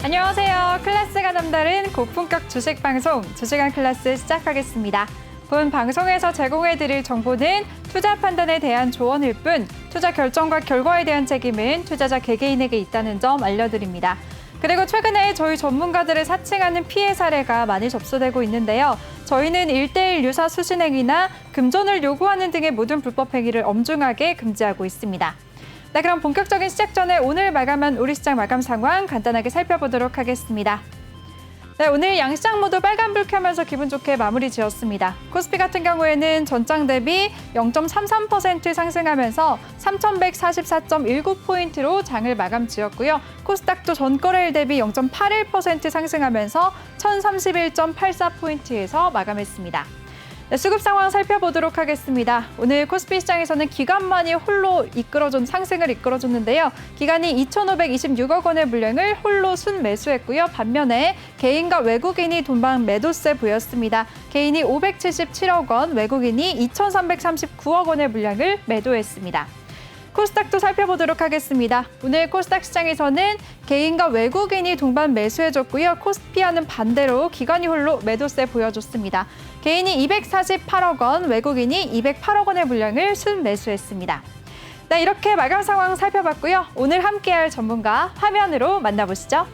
안녕하세요. 클래스가 남다른 고품격 주식 방송 주식왕 클래스 시작하겠습니다. 본 방송에서 제공해드릴 정보는 투자 판단에 대한 조언일 뿐 투자 결정과 결과에 대한 책임은 투자자 개개인에게 있다는 점 알려드립니다. 그리고 최근에 저희 전문가들을 사칭하는 피해 사례가 많이 접수되고 있는데요. 저희는 1:1 유사 수신행위나 금전을 요구하는 등의 모든 불법 행위를 엄중하게 금지하고 있습니다. 네, 그럼 본격적인 시작 전에 오늘 마감한 우리 시장 마감 상황 간단하게 살펴보도록 하겠습니다. 네, 오늘 양시장 모두 빨간불 켜면서 기분 좋게 마무리 지었습니다. 코스피 같은 경우에는 전장 대비 0.33% 상승하면서 3,144.19포인트로 장을 마감 지었고요. 코스닥도 전거래일 대비 0.81% 상승하면서 1,031.84포인트에서 마감했습니다. 네, 수급 상황 살펴보도록 하겠습니다. 오늘 코스피 시장에서는 기관만이 홀로 상승을 이끌어줬는데요. 기관이 2,526억 원의 물량을 홀로 순매수했고요. 반면에 개인과 외국인이 돈방 매도세 보였습니다. 개인이 577억 원, 외국인이 2,339억 원의 물량을 매도했습니다. 코스닥도 살펴보도록 하겠습니다. 오늘 코스닥 시장에서는 개인과 외국인이 동반 매수해줬고요. 코스피와는 반대로 기관이 홀로 매도세 보여줬습니다. 개인이 248억 원, 외국인이 208억 원의 물량을 순매수했습니다. 네, 이렇게 마감 상황 살펴봤고요. 오늘 함께할 전문가 화면으로 만나보시죠.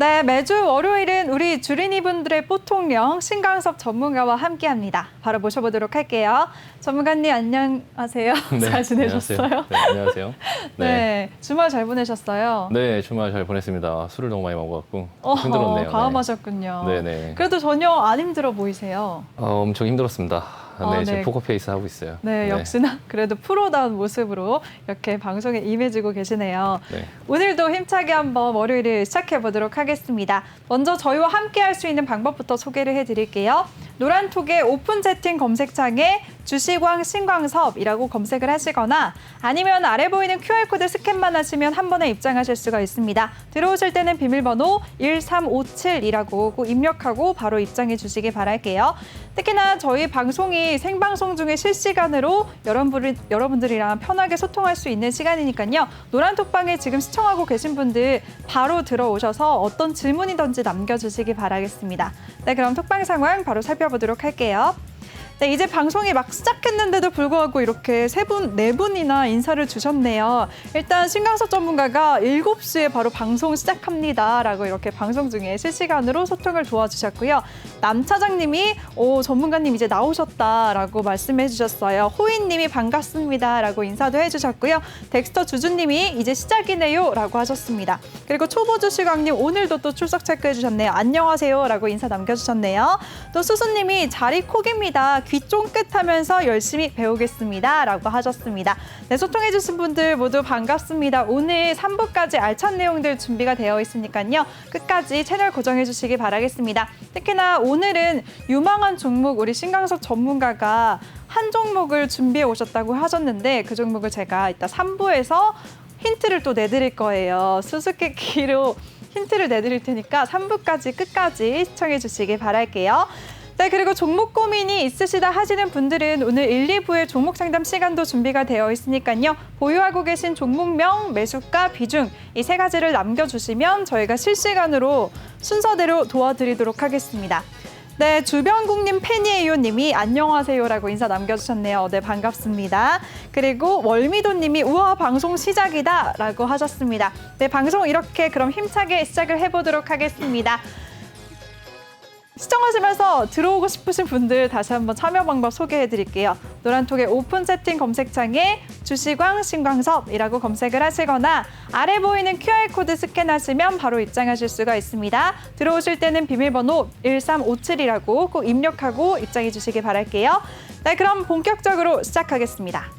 네, 매주 월요일은 우리 주린이분들의 보통령 신광섭 전문가와 함께합니다. 바로 모셔보도록 할게요. 전문가님 안녕하세요. 네, 잘 지내셨어요? 안녕하세요. 네, 안녕하세요. 네, 주말 잘 보내셨어요? 네, 주말 잘 보냈습니다. 술을 너무 많이 먹어갖고 힘들었네요. 과음하셨군요. 네. 그래도 전혀 안 힘들어 보이세요. 엄청 힘들었습니다. 네, 지금 포커페이스 하고 있어요. 네, 역시나 그래도 프로다운 모습으로 이렇게 방송에 임해지고 계시네요. 네. 오늘도 힘차게 한번 월요일을 시작해 보도록 하겠습니다. 먼저 저희와 함께 할 수 있는 방법부터 소개를 해드릴게요. 노란톡의 오픈 채팅 검색창에 주식왕 신광섭이라고 검색을 하시거나 아니면 아래 보이는 QR코드 스캔만 하시면 한 번에 입장하실 수가 있습니다. 들어오실 때는 비밀번호 1357이라고 꼭 입력하고 바로 입장해 주시기 바랄게요. 특히나 저희 방송이 생방송 중에 실시간으로 여러분들이랑 편하게 소통할 수 있는 시간이니까요. 노란톡방에 지금 시청하고 계신 분들 바로 들어오셔서 어떤 질문이든지 남겨주시기 바라겠습니다. 네, 그럼 톡방 상황 바로 살펴보도록 할게요. 네, 이제 방송이 막 시작했는데도 불구하고 이렇게 네 분이나 인사를 주셨네요. 일단 신광섭 전문가가 7시에 바로 방송 시작합니다. 라고 이렇게 방송 중에 실시간으로 소통을 도와주셨고요. 남 차장님이 전문가님 이제 나오셨다라고 말씀해 주셨어요. 호인님이 반갑습니다. 라고 인사도 해주셨고요. 덱스터 주주님이 이제 시작이네요. 라고 하셨습니다. 그리고 초보주식왕님 오늘도 또 출석 체크해 주셨네요. 안녕하세요. 라고 인사 남겨주셨네요. 또 수수님이 자리 콕입니다. 귀 쫑긋하면서 열심히 배우겠습니다. 라고 하셨습니다. 네, 소통해주신 분들 모두 반갑습니다. 오늘 3부까지 알찬 내용들 준비가 되어 있으니까요. 끝까지 채널 고정해주시기 바라겠습니다. 특히나 오늘은 유망한 종목 우리 신광섭 전문가가 한 종목을 준비해 오셨다고 하셨는데 그 종목을 제가 이따 3부에서 힌트를 또 내드릴 거예요. 수수께끼로 힌트를 내드릴 테니까 3부까지 끝까지 시청해 주시기 바랄게요. 네, 그리고 종목 고민이 있으시다 하시는 분들은 오늘 1, 2부에 종목 상담 시간도 준비가 되어 있으니까요. 보유하고 계신 종목명, 매수가, 비중 이 3가지를 남겨주시면 저희가 실시간으로 순서대로 도와드리도록 하겠습니다. 네, 주변국님 팬이에요 님이 안녕하세요라고 인사 남겨주셨네요. 네, 반갑습니다. 그리고 월미도님이 우와 방송 시작이다 라고 하셨습니다. 네, 방송 이렇게 그럼 힘차게 시작을 해보도록 하겠습니다. 시청하시면서 들어오고 싶으신 분들 다시 한번 참여 방법 소개해드릴게요. 노란톡의 오픈 채팅 검색창에 주식왕 신광섭이라고 검색을 하시거나 아래 보이는 QR코드 스캔하시면 바로 입장하실 수가 있습니다. 들어오실 때는 비밀번호 1357이라고 꼭 입력하고 입장해 주시기 바랄게요. 네, 그럼 본격적으로 시작하겠습니다.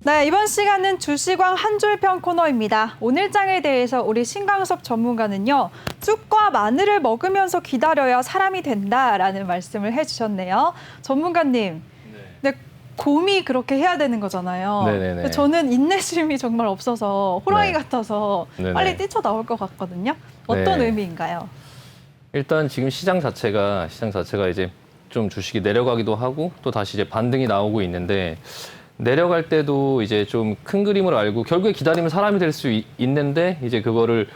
네, 이번 시간은 주식왕 한 줄 평 코너입니다. 오늘 장에 대해서 우리 신광섭 전문가는요. 쑥과 마늘을 먹으면서 기다려야 사람이 된다라는 말씀을 해주셨네요. 전문가님, 네, 곰이 그렇게 해야 되는 거잖아요. 네네네. 근데 저는 인내심이 정말 없어서 호랑이 네. 같아서 네네. 빨리 뛰쳐나올 것 같거든요. 어떤 네. 의미인가요? 일단 지금 시장 자체가 이제 좀 주식이 내려가기도 하고 또 다시 이제 반등이 나오고 있는데 내려갈 때도 이제 좀 큰 그림을 알고 결국에 기다리면 사람이 될 수 있는데 이제 그거를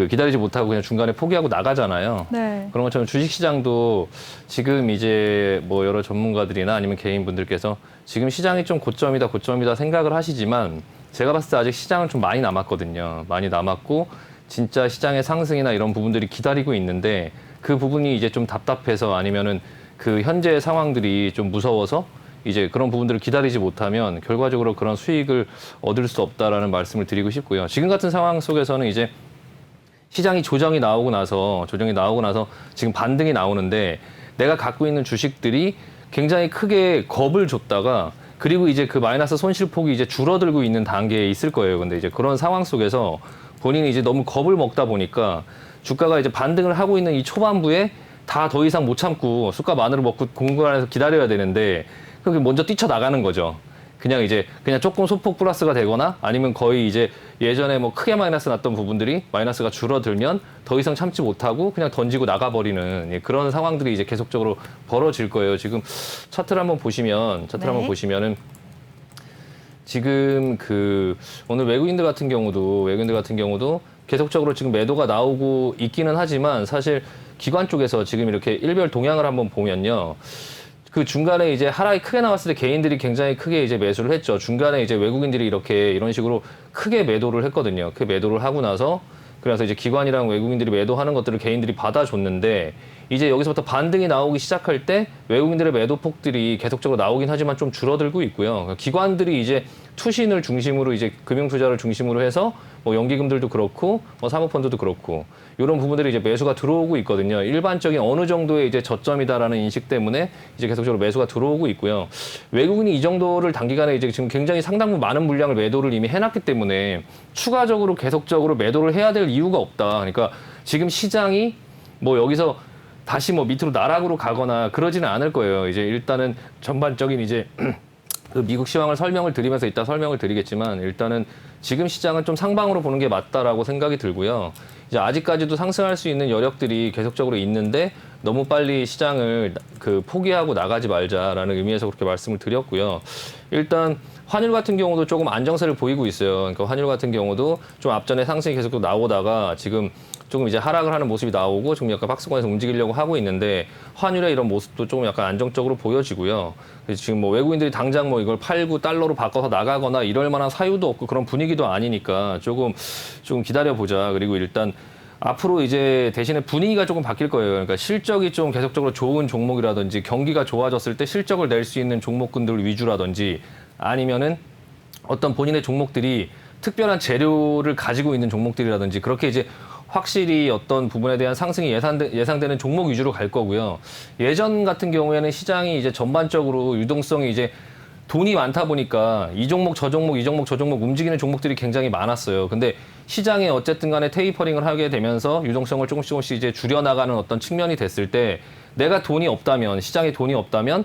기다리지 못하고 그냥 중간에 포기하고 나가잖아요. 네. 그런 것처럼 주식시장도 지금 이제 뭐 여러 전문가들이나 아니면 개인분들께서 지금 시장이 좀 고점이다 생각을 하시지만 제가 봤을 때 아직 시장은 좀 많이 남았거든요. 많이 남았고 진짜 시장의 상승이나 이런 부분들이 기다리고 있는데 그 부분이 이제 좀 답답해서 아니면은 그 현재의 상황들이 좀 무서워서 이제 그런 부분들을 기다리지 못하면 결과적으로 그런 수익을 얻을 수 없다라는 말씀을 드리고 싶고요. 지금 같은 상황 속에서는 이제 시장이 조정이 나오고 나서 지금 반등이 나오는데 내가 갖고 있는 주식들이 굉장히 크게 겁을 줬다가 그리고 이제 그 마이너스 손실폭이 이제 줄어들고 있는 단계에 있을 거예요. 근데 이제 그런 상황 속에서 본인이 이제 너무 겁을 먹다 보니까 주가가 이제 반등을 하고 있는 이 초반부에 다 더 이상 못 참고 쑥과 마늘을 먹고 공부 안에서 기다려야 되는데 그게 먼저 뛰쳐나가는 거죠. 그냥 조금 소폭 플러스가 되거나 아니면 거의 이제 예전에 뭐 크게 마이너스 났던 부분들이 마이너스가 줄어들면 더 이상 참지 못하고 그냥 던지고 나가버리는 그런 상황들이 이제 계속적으로 벌어질 거예요. 지금 차트를 한번 보시면은 지금 오늘 외국인들 같은 경우도 계속적으로 지금 매도가 나오고 있기는 하지만 사실 기관 쪽에서 지금 이렇게 일별 동향을 한번 보면요. 그 중간에 이제 하락이 크게 나왔을 때 개인들이 굉장히 크게 이제 매수를 했죠. 중간에 이제 외국인들이 이런 식으로 크게 매도를 했거든요. 크게 매도를 하고 나서 그래서 이제 기관이랑 외국인들이 매도하는 것들을 개인들이 받아줬는데 이제 여기서부터 반등이 나오기 시작할 때 외국인들의 매도폭들이 계속적으로 나오긴 하지만 좀 줄어들고 있고요. 기관들이 이제 투신을 중심으로 이제 금융투자를 중심으로 해서 뭐 연기금들도 그렇고 뭐 사모펀드도 그렇고 이런 부분들이 이제 매수가 들어오고 있거든요. 일반적인 어느 정도의 이제 저점이다라는 인식 때문에 이제 계속적으로 매수가 들어오고 있고요. 외국인이 이 정도를 단기간에 이제 지금 굉장히 상당 부분 많은 물량을 매도를 이미 해놨기 때문에 추가적으로 계속적으로 매도를 해야 될 이유가 없다. 그러니까 지금 시장이 뭐 여기서 다시 뭐 밑으로 나락으로 가거나 그러지는 않을 거예요. 이제 일단은 전반적인 이제 그 미국 시황을 설명을 드리면서 이따 설명을 드리겠지만 일단은 지금 시장은 좀 상방으로 보는 게 맞다라고 생각이 들고요. 이제 아직까지도 상승할 수 있는 여력들이 계속적으로 있는데 너무 빨리 시장을 포기하고 나가지 말자라는 의미에서 그렇게 말씀을 드렸고요. 일단 환율 같은 경우도 조금 안정세를 보이고 있어요. 그러니까 환율 같은 경우도 좀 앞전에 상승이 계속 나오다가 지금 조금 이제 하락을 하는 모습이 나오고 좀 약간 박스권에서 움직이려고 하고 있는데 환율의 이런 모습도 조금 약간 안정적으로 보여지고요. 그래서 지금 뭐 외국인들이 당장 뭐 이걸 팔고 달러로 바꿔서 나가거나 이럴 만한 사유도 없고 그런 분위기도 아니니까 조금 기다려보자. 그리고 일단 앞으로 이제 대신에 분위기가 조금 바뀔 거예요. 그러니까 실적이 좀 계속적으로 좋은 종목이라든지 경기가 좋아졌을 때 실적을 낼 수 있는 종목군들 위주라든지 아니면은 어떤 본인의 종목들이 특별한 재료를 가지고 있는 종목들이라든지 그렇게 이제 확실히 어떤 부분에 대한 상승이 예상되는 종목 위주로 갈 거고요. 예전 같은 경우에는 시장이 이제 전반적으로 유동성이 이제 돈이 많다 보니까 이 종목 저 종목 움직이는 종목들이 굉장히 많았어요. 근데 시장에 어쨌든 간에 테이퍼링을 하게 되면서 유동성을 조금씩 이제 줄여나가는 어떤 측면이 됐을 때 내가 돈이 없다면 시장에 돈이 없다면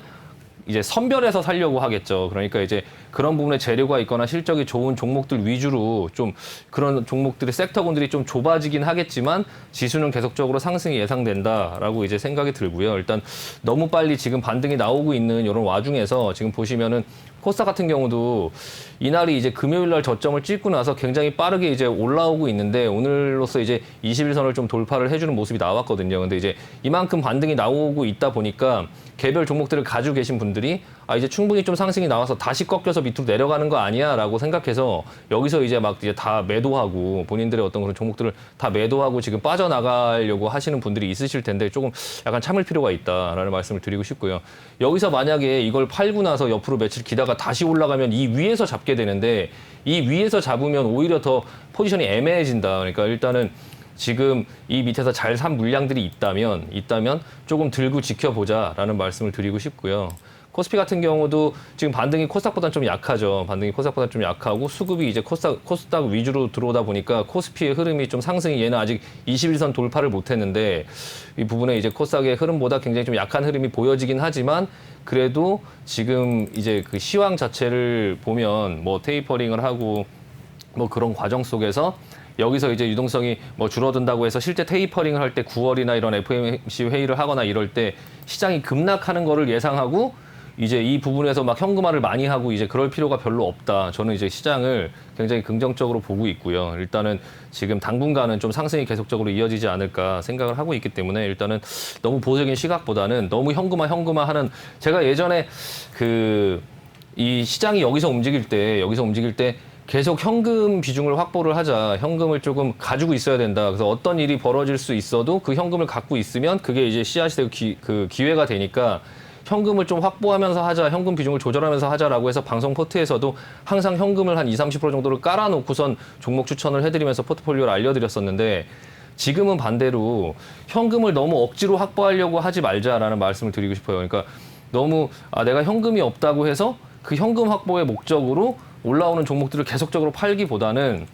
이제 선별해서 살려고 하겠죠. 그러니까 이제 그런 부분에 재료가 있거나 실적이 좋은 종목들 위주로 좀 그런 종목들의 섹터군들이 좀 좁아지긴 하겠지만 지수는 계속적으로 상승이 예상된다라고 이제 생각이 들고요. 일단 너무 빨리 지금 반등이 나오고 있는 이런 와중에서 지금 보시면은 코스닥 같은 경우도 이날이 이제 금요일 날 저점을 찍고 나서 굉장히 빠르게 이제 올라오고 있는데 오늘로서 이제 21선을 좀 돌파를 해주는 모습이 나왔거든요. 근데 이제 이만큼 반등이 나오고 있다 보니까 개별 종목들을 가지고 계신 분들이 이제 충분히 좀 상승이 나와서 다시 꺾여서 밑으로 내려가는 거 아니야라고 생각해서 여기서 이제 막 이제 다 매도하고 본인들의 어떤 그런 종목들을 다 매도하고 지금 빠져나가려고 하시는 분들이 있으실 텐데 조금 약간 참을 필요가 있다라는 말씀을 드리고 싶고요. 여기서 만약에 이걸 팔고 나서 옆으로 며칠 기다가 다시 올라가면 이 위에서 잡게 되는데 이 위에서 잡으면 오히려 더 포지션이 애매해진다. 그러니까 일단은 지금 이 밑에서 잘 산 물량들이 있다면 조금 들고 지켜보자라는 말씀을 드리고 싶고요. 코스피 같은 경우도 지금 반등이 코스닥보다는 좀 약하죠. 반등이 코스닥보다 좀 약하고 수급이 이제 코스닥 위주로 들어오다 보니까 코스피의 흐름이 좀 상승이 얘는 아직 21선 돌파를 못했는데 이 부분에 이제 코스닥의 흐름보다 굉장히 좀 약한 흐름이 보여지긴 하지만 그래도 지금 이제 그 시황 자체를 보면 뭐 테이퍼링을 하고 뭐 그런 과정 속에서 여기서 이제 유동성이 뭐 줄어든다고 해서 실제 테이퍼링을 할 때 9월이나 이런 FOMC 회의를 하거나 이럴 때 시장이 급락하는 거를 예상하고 이제 이 부분에서 막 현금화를 많이 하고 이제 그럴 필요가 별로 없다. 저는 이제 시장을 굉장히 긍정적으로 보고 있고요. 일단은 지금 당분간은 좀 상승이 계속적으로 이어지지 않을까 생각을 하고 있기 때문에 일단은 너무 보수적인 시각보다는 너무 현금화 하는 제가 예전에 이 시장이 여기서 움직일 때 계속 현금 비중을 확보를 하자. 현금을 조금 가지고 있어야 된다. 그래서 어떤 일이 벌어질 수 있어도 그 현금을 갖고 있으면 그게 이제 씨앗이 되고 기회가 되니까 현금을 좀 확보하면서 하자. 현금 비중을 조절하면서 하자라고 해서 방송 포트에서도 항상 현금을 한 20, 30% 정도를 깔아놓고선 종목 추천을 해드리면서 포트폴리오를 알려드렸었는데 지금은 반대로 현금을 너무 억지로 확보하려고 하지 말자라는 말씀을 드리고 싶어요. 그러니까 너무 내가 현금이 없다고 해서 그 현금 확보의 목적으로 올라오는 종목들을 계속적으로 팔기보다는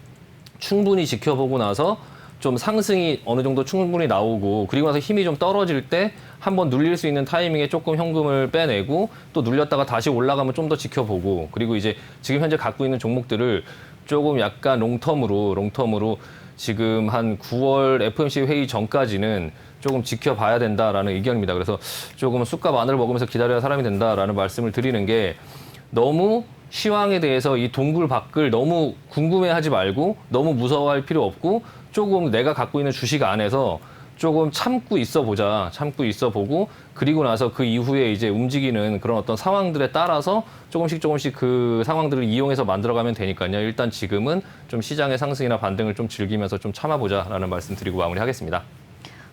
충분히 지켜보고 나서 좀 상승이 어느 정도 충분히 나오고 그리고 나서 힘이 좀 떨어질 때 한번 눌릴 수 있는 타이밍에 조금 현금을 빼내고 또 눌렸다가 다시 올라가면 좀 더 지켜보고 그리고 이제 지금 현재 갖고 있는 종목들을 조금 약간 롱텀으로 지금 한 9월 FOMC 회의 전까지는 조금 지켜봐야 된다라는 의견입니다. 그래서 조금 쑥과 마늘을 먹으면서 기다려야 사람이 된다라는 말씀을 드리는 게 너무 시황에 대해서 이 동굴밖을 너무 궁금해하지 말고 너무 무서워할 필요 없고 조금 내가 갖고 있는 주식 안에서 조금 참고 있어 보고 그리고 나서 그 이후에 이제 움직이는 그런 어떤 상황들에 따라서 조금씩 그 상황들을 이용해서 만들어가면 되니까요. 일단 지금은 좀 시장의 상승이나 반등을 좀 즐기면서 좀 참아보자라는 말씀 드리고 마무리하겠습니다.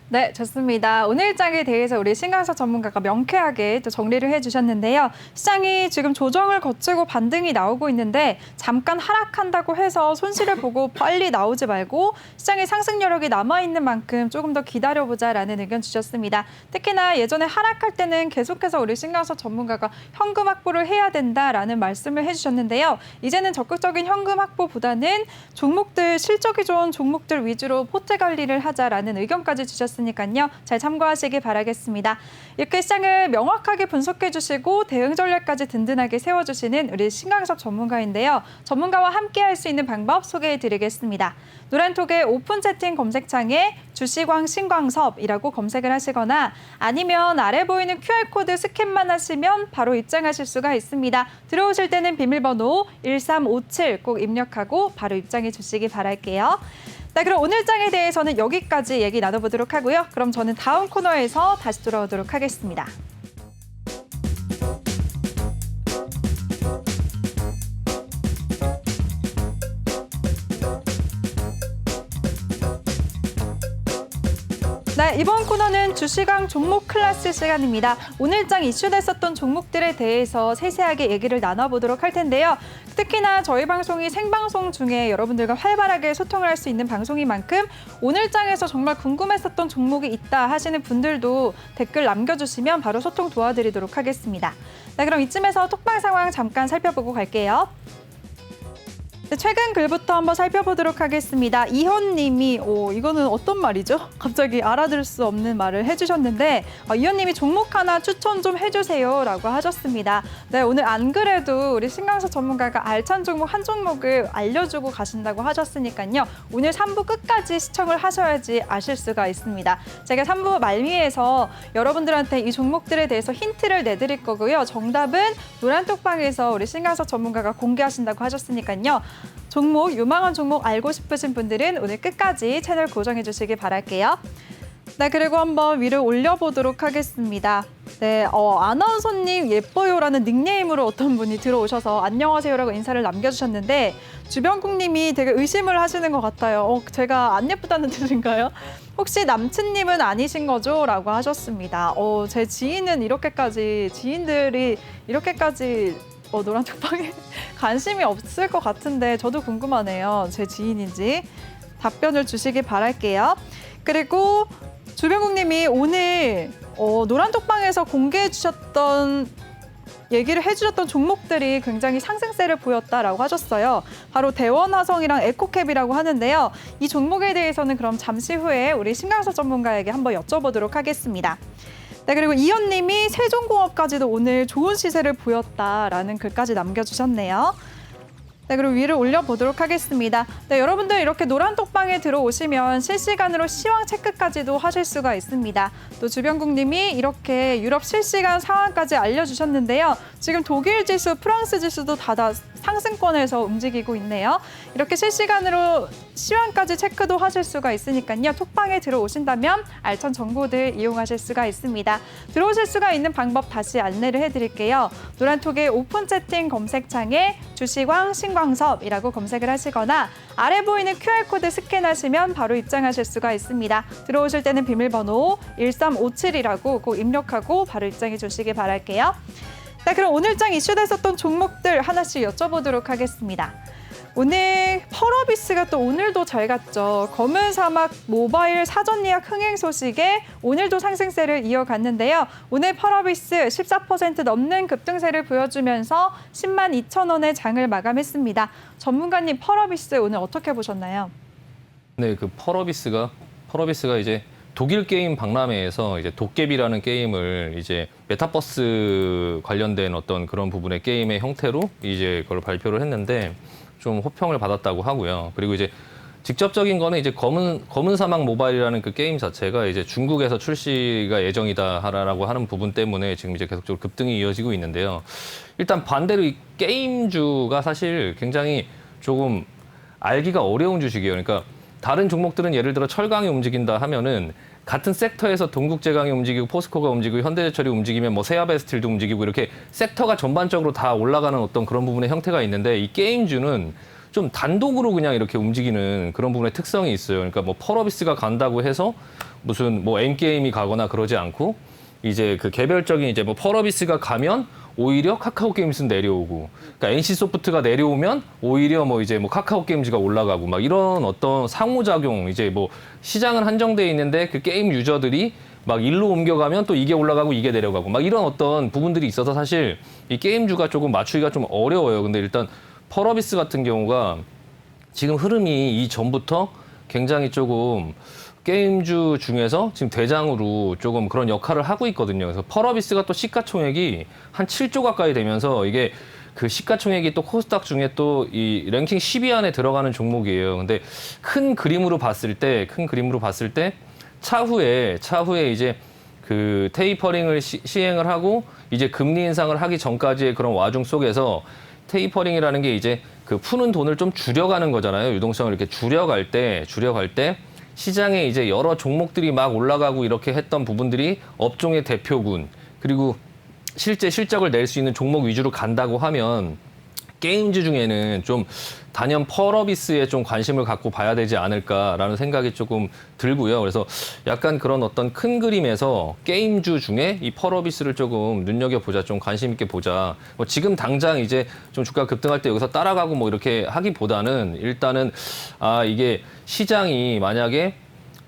네, 좋습니다. 오늘 장에 대해서 우리 신강석 전문가가 명쾌하게 또 정리를 해주셨는데요. 시장이 지금 조정을 거치고 반등이 나오고 있는데 잠깐 하락한다고 해서 손실을 보고 빨리 나오지 말고 시장의 상승 여력이 남아있는 만큼 조금 더 기다려보자라는 의견 주셨습니다. 특히나 예전에 하락할 때는 계속해서 우리 신강석 전문가가 현금 확보를 해야 된다라는 말씀을 해주셨는데요. 이제는 적극적인 현금 확보보다는 종목들, 실적이 좋은 종목들 위주로 포트 관리를 하자라는 의견까지 주셨습니다. 니까요. 잘 참고하시기 바라겠습니다. 이렇게 시장을 명확하게 분석해 주시고 대응 전략까지 든든하게 세워주시는 우리 신강섭 전문가인데요. 전문가와 함께 할 수 있는 방법 소개해 드리겠습니다. 노란톡의 오픈 채팅 검색창에 주시광 신광섭이라고 검색을 하시거나 아니면 아래 보이는 QR코드 스캔만 하시면 바로 입장하실 수가 있습니다. 들어오실 때는 비밀번호 1357 꼭 입력하고 바로 입장해 주시기 바랄게요. 네, 그럼 오늘 장에 대해서는 여기까지 얘기 나눠보도록 하고요. 그럼 저는 다음 코너에서 다시 돌아오도록 하겠습니다. 네, 이번 코너는 주시강 종목 클래스 시간입니다. 오늘 장 이슈됐었던 종목들에 대해서 세세하게 얘기를 나눠보도록 할 텐데요. 특히나 저희 방송이 생방송 중에 여러분들과 활발하게 소통을 할 수 있는 방송인 만큼 오늘 장에서 정말 궁금했었던 종목이 있다 하시는 분들도 댓글 남겨주시면 바로 소통 도와드리도록 하겠습니다. 네, 그럼 이쯤에서 톡방 상황 잠깐 살펴보고 갈게요. 네, 최근 글부터 한번 살펴보도록 하겠습니다. 이현님이 이거는 어떤 말이죠? 갑자기 알아들 수 없는 말을 해주셨는데 이현님이 종목 하나 추천 좀 해주세요라고 하셨습니다. 네, 오늘 안 그래도 우리 신강석 전문가가 알찬 종목 한 종목을 알려주고 가신다고 하셨으니까요. 오늘 3부 끝까지 시청을 하셔야지 아실 수가 있습니다. 제가 3부 말미에서 여러분들한테 이 종목들에 대해서 힌트를 내드릴 거고요. 정답은 노란톡방에서 우리 신강석 전문가가 공개하신다고 하셨으니까요. 종목, 유망한 종목 알고 싶으신 분들은 오늘 끝까지 채널 고정해 주시기 바랄게요. 네, 그리고 한번 위로 올려보도록 하겠습니다. 네, 아나운서님 예뻐요라는 닉네임으로 어떤 분이 들어오셔서 안녕하세요라고 인사를 남겨주셨는데 주변국님이 되게 의심을 하시는 것 같아요. 제가 안 예쁘다는 뜻인가요? 혹시 남친님은 아니신 거죠? 라고 하셨습니다. 제 지인들이 이렇게까지 노란톡방에 관심이 없을 것 같은데 저도 궁금하네요. 제 지인인지 답변을 주시기 바랄게요. 그리고 주변국님이 오늘 노란톡방에서 공개해 주셨던 얘기를 해주셨던 종목들이 굉장히 상승세를 보였다라고 하셨어요. 바로 대원화성이랑 에코캡이라고 하는데요. 이 종목에 대해서는 그럼 잠시 후에 우리 신강서 전문가에게 한번 여쭤보도록 하겠습니다. 네, 그리고 이현님이 세종공업까지도 오늘 좋은 시세를 보였다라는 글까지 남겨주셨네요. 네, 그리고 위를 올려보도록 하겠습니다. 네, 여러분들 이렇게 노란톡방에 들어오시면 실시간으로 시황 체크까지도 하실 수가 있습니다. 또 주변국님이 이렇게 유럽 실시간 상황까지 알려주셨는데요. 지금 독일 지수, 프랑스 지수도 다 상승권에서 움직이고 있네요. 이렇게 실시간으로 시황까지 체크도 하실 수가 있으니까요. 톡방에 들어오신다면 알찬 정보들 이용하실 수가 있습니다. 들어오실 수가 있는 방법 다시 안내를 해드릴게요. 노란톡의 오픈 채팅 검색창에 주시광, 신광섭이라고 검색을 하시거나 아래 보이는 QR코드 스캔하시면 바로 입장하실 수가 있습니다. 들어오실 때는 비밀번호 1357이라고 꼭 입력하고 바로 입장해 주시기 바랄게요. 자, 그럼 오늘장 이슈됐었던 종목들 하나씩 여쭤보도록 하겠습니다. 오늘 펄어비스가 또 오늘도 잘 갔죠. 검은 사막 모바일 사전 예약 흥행 소식에 오늘도 상승세를 이어갔는데요. 오늘 펄어비스 14% 넘는 급등세를 보여주면서 10만 2천 원의 장을 마감했습니다. 전문가님, 펄어비스 오늘 어떻게 보셨나요? 네, 그 펄어비스가 이제 독일 게임 박람회에서 이제 도깨비라는 게임을 이제 메타버스 관련된 어떤 그런 부분의 게임의 형태로 이제 그걸 발표를 했는데 좀 호평을 받았다고 하고요. 그리고 이제 직접적인 거는 이제 검은 사막 모바일이라는 그 게임 자체가 이제 중국에서 출시가 예정이다라고 하는 부분 때문에 지금 이제 계속적으로 급등이 이어지고 있는데요. 일단 반대로 이 게임주가 사실 굉장히 조금 알기가 어려운 주식이에요. 그러니까 다른 종목들은 예를 들어 철강이 움직인다 하면은 같은 섹터에서 동국제강이 움직이고 포스코가 움직이고 현대제철이 움직이면 뭐 세아베스틸도 움직이고 이렇게 섹터가 전반적으로 다 올라가는 어떤 그런 부분의 형태가 있는데 이 게임주는 좀 단독으로 그냥 이렇게 움직이는 그런 부분의 특성이 있어요. 그러니까 뭐 펄어비스가 간다고 해서 무슨 뭐 M게임이 가거나 그러지 않고 이제 그 개별적인 이제 뭐 펄어비스가 가면 오히려 카카오 게임즈는 내려오고, 그러니까 NC 소프트가 내려오면 오히려 뭐 이제 뭐 카카오 게임즈가 올라가고 막 이런 어떤 상호작용, 이제 뭐 시장은 한정돼 있는데 그 게임 유저들이 막 일로 옮겨가면 또 이게 올라가고 이게 내려가고 막 이런 어떤 부분들이 있어서 사실 이 게임주가 조금 맞추기가 좀 어려워요. 근데 일단 펄어비스 같은 경우가 지금 흐름이 이전부터 굉장히 조금 게임주 중에서 지금 대장으로 조금 그런 역할을 하고 있거든요. 그래서 펄어비스가 또 시가총액이 한 7조 가까이 되면서 이게 그 시가총액이 또 코스닥 중에 또 이 랭킹 10위 안에 들어가는 종목이에요. 근데 큰 그림으로 봤을 때 차후에 이제 그 테이퍼링을 시행을 하고 이제 금리 인상을 하기 전까지의 그런 와중 속에서 테이퍼링이라는 게 이제 그 푸는 돈을 좀 줄여가는 거잖아요. 유동성을 이렇게 줄여갈 때 시장에 이제 여러 종목들이 막 올라가고 이렇게 했던 부분들이 업종의 대표군, 그리고 실제 실적을 낼 수 있는 종목 위주로 간다고 하면 게임주 중에는 좀 단연 펄어비스에 좀 관심을 갖고 봐야 되지 않을까라는 생각이 조금 들고요. 그래서 약간 그런 어떤 큰 그림에서 게임주 중에 이 펄어비스를 조금 눈여겨보자, 좀 관심 있게 보자. 뭐 지금 당장 이제 좀 주가 급등할 때 여기서 따라가고 뭐 이렇게 하기보다는 일단은 이게 시장이 만약에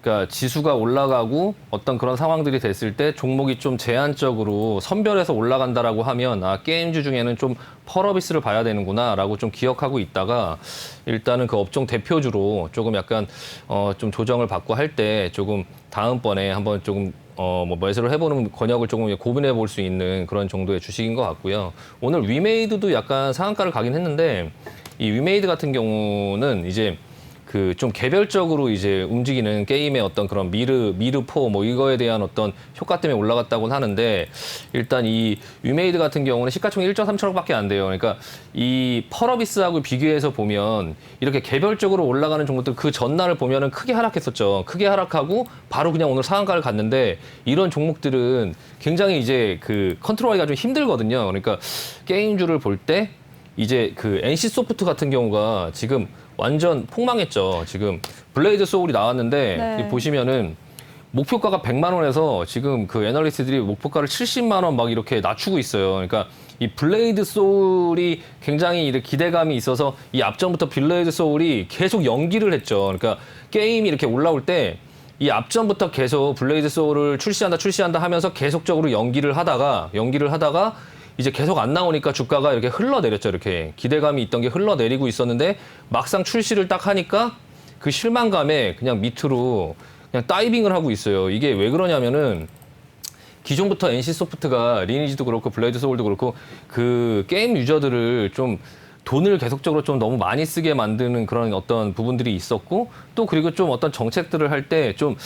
그러니까 지수가 올라가고 어떤 그런 상황들이 됐을 때 종목이 좀 제한적으로 선별해서 올라간다라고 하면 게임주 중에는 좀 펄어비스를 봐야 되는구나라고 좀 기억하고 있다가 일단은 그 업종 대표주로 조금 약간 좀 조정을 받고 할 때 조금 다음번에 한번 조금 뭐 매수를 해보는 권역을 조금 고민해 볼 수 있는 그런 정도의 주식인 것 같고요. 오늘 위메이드도 약간 상한가를 가긴 했는데 이 위메이드 같은 경우는 이제 그 좀 개별적으로 이제 움직이는 게임의 어떤 그런 미르4 뭐 이거에 대한 어떤 효과 때문에 올라갔다고는 하는데 일단 이 위메이드 같은 경우는 시가총액 1.3천억밖에 안 돼요. 그러니까 이 펄어비스하고 비교해서 보면 이렇게 개별적으로 올라가는 종목들 그 전날을 보면은 크게 하락했었죠. 크게 하락하고 바로 그냥 오늘 상한가를 갔는데 이런 종목들은 굉장히 이제 그 컨트롤하기가 좀 힘들거든요. 그러니까 게임주를 볼 때 이제 그 NC 소프트 같은 경우가 지금 완전 폭망했죠. 지금 블레이드 소울이 나왔는데 네. 보시면은 목표가가 100만 원에서 지금 그 애널리스트들이 목표가를 70만 원 막 이렇게 낮추고 있어요. 그러니까 이 블레이드 소울이 굉장히 이렇게 기대감이 있어서 이 앞전부터 블레이드 소울이 계속 연기를 했죠. 그러니까 게임이 이렇게 올라올 때 이 앞전부터 계속 블레이드 소울을 출시한다 하면서 계속적으로 연기를 하다가 이제 계속 안 나오니까 주가가 이렇게 흘러내렸죠. 이렇게 기대감이 있던 게 흘러내리고 있었는데 막상 출시를 딱 하니까 그 실망감에 그냥 밑으로 그냥 다이빙을 하고 있어요. 이게 왜 그러냐면은 기존부터 NC소프트가 리니지도 그렇고 블레이드 소울도 그렇고 그 게임 유저들을 좀 돈을 계속적으로 좀 너무 많이 쓰게 만드는 그런 어떤 부분들이 있었고 또 그리고 좀 어떤 정책들을 할 때 좀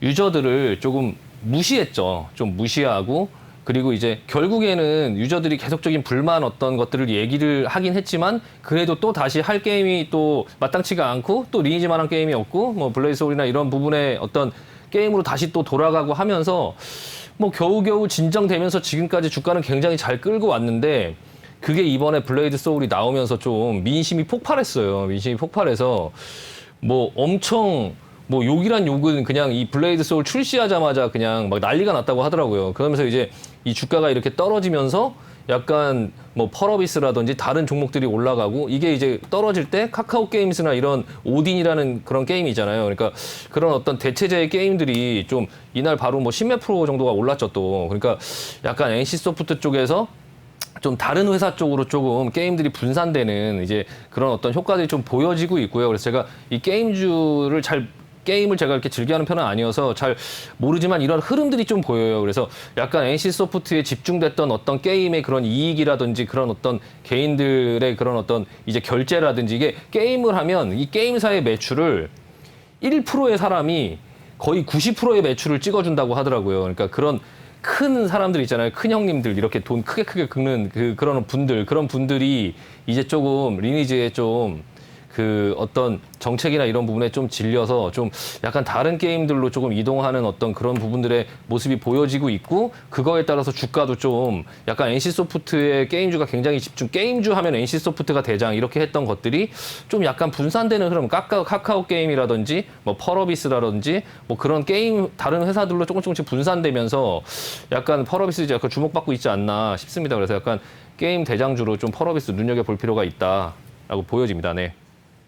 유저들을 조금 무시했죠. 좀 무시하고 그리고 이제 결국에는 유저들이 계속적인 불만 어떤 것들을 얘기를 하긴 했지만 그래도 또 다시 할 게임이 또 마땅치가 않고 또 리니지만한 게임이 없고 뭐 블레이드 소울이나 이런 부분의 어떤 게임으로 다시 또 돌아가고 하면서 뭐 겨우겨우 진정되면서 지금까지 주가는 굉장히 잘 끌고 왔는데 그게 이번에 블레이드 소울이 나오면서 좀 민심이 폭발했어요. 민심이 폭발해서 뭐 엄청 뭐 욕이란 욕은 그냥 이 블레이드 소울 출시하자마자 그냥 막 난리가 났다고 하더라고요. 그러면서 이제 이 주가가 이렇게 떨어지면서 약간 뭐 펄어비스라든지 다른 종목들이 올라가고 이게 이제 떨어질 때 카카오 게임스나 이런 오딘이라는 그런 게임이잖아요. 그러니까 그런 어떤 대체제의 게임들이 좀 이날 바로 뭐 10몇 프로 정도가 올랐죠 또. 그러니까 약간 NC소프트 쪽에서 좀 다른 회사 쪽으로 조금 게임들이 분산되는 이제 그런 어떤 효과들이 좀 보여지고 있고요. 그래서 제가 이 게임을 제가 이렇게 즐겨하는 편은 아니어서 잘 모르지만 이런 흐름들이 좀 보여요. 그래서 약간 NC소프트에 집중됐던 어떤 게임의 그런 이익이라든지 그런 어떤 개인들의 그런 어떤 이제 결제라든지 이게 게임을 하면 이 게임사의 매출을 1%의 사람이 거의 90%의 매출을 찍어준다고 하더라고요. 그러니까 그런 큰 사람들 있잖아요. 큰 형님들 이렇게 돈 크게 긁는 그런 분들이 이제 조금 리니지에 좀 그 어떤 정책이나 이런 부분에 좀 질려서 좀 약간 다른 게임들로 조금 이동하는 어떤 그런 부분들의 모습이 보여지고 있고 그거에 따라서 주가도 좀 약간 NC소프트의 게임주가 굉장히 게임주 하면 NC소프트가 대장 이렇게 했던 것들이 좀 약간 분산되는 흐름 카카오 게임이라든지 뭐 펄어비스라든지 뭐 그런 게임 다른 회사들로 조금씩 분산되면서 약간 펄어비스 이제 약간 주목받고 있지 않나 싶습니다. 그래서 약간 게임 대장주로 좀 펄어비스 눈여겨볼 필요가 있다라고 보여집니다. 네.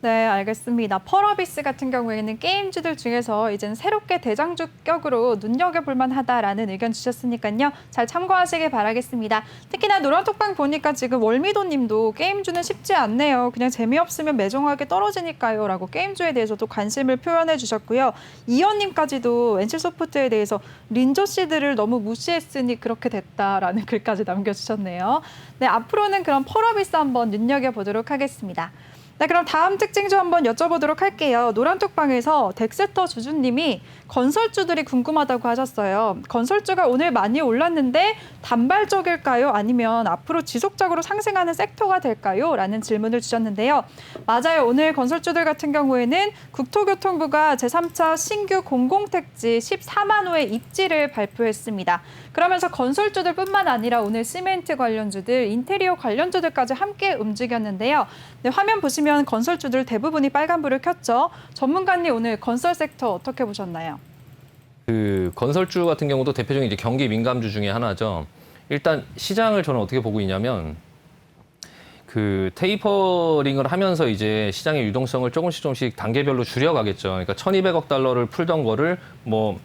네, 알겠습니다. 펄어비스 같은 경우에는 게임주들 중에서 이제는 새롭게 대장주격으로 눈여겨볼 만하다라는 의견 주셨으니까요. 잘 참고하시길 바라겠습니다. 특히나 노란톡방 보니까 지금 월미도님도 게임주는 쉽지 않네요. 그냥 재미없으면 매정하게 떨어지니까요. 라고 게임주에 대해서도 관심을 표현해 주셨고요. 이현님까지도 NC소프트에 대해서 린저씨들을 너무 무시했으니 그렇게 됐다라는 글까지 남겨주셨네요. 네, 앞으로는 그럼 펄어비스 한번 눈여겨보도록 하겠습니다. 네, 그럼 다음 특징주 한번 여쭤보도록 할게요. 노란톡방에서 덱스터 주주님이 건설주들이 궁금하다고 하셨어요. 건설주가 오늘 많이 올랐는데 단발적일까요? 아니면 앞으로 지속적으로 상승하는 섹터가 될까요? 라는 질문을 주셨는데요. 맞아요. 오늘 건설주들 같은 경우에는 국토교통부가 제3차 신규 공공택지 14만 호의 입지를 발표했습니다. 그러면서 건설주들뿐만 아니라 오늘 시멘트 관련주들, 인테리어 관련주들까지 함께 움직였는데요. 네, 화면 보시면 건설주들 대부분이 빨간불을 켰죠. 전문가님 오늘 건설 섹터 어떻게 보셨나요? 그 건설주 같은 경우도 대표적인 이제 경기 민감주 중에 하나죠. 일단 시장을 저는 어떻게 보고 있냐면 그 테이퍼링을 하면서 이제 시장의 유동성을 조금씩 단계별로 줄여가겠죠. 그러니까 1,200억 달러를 풀던 거를 뭐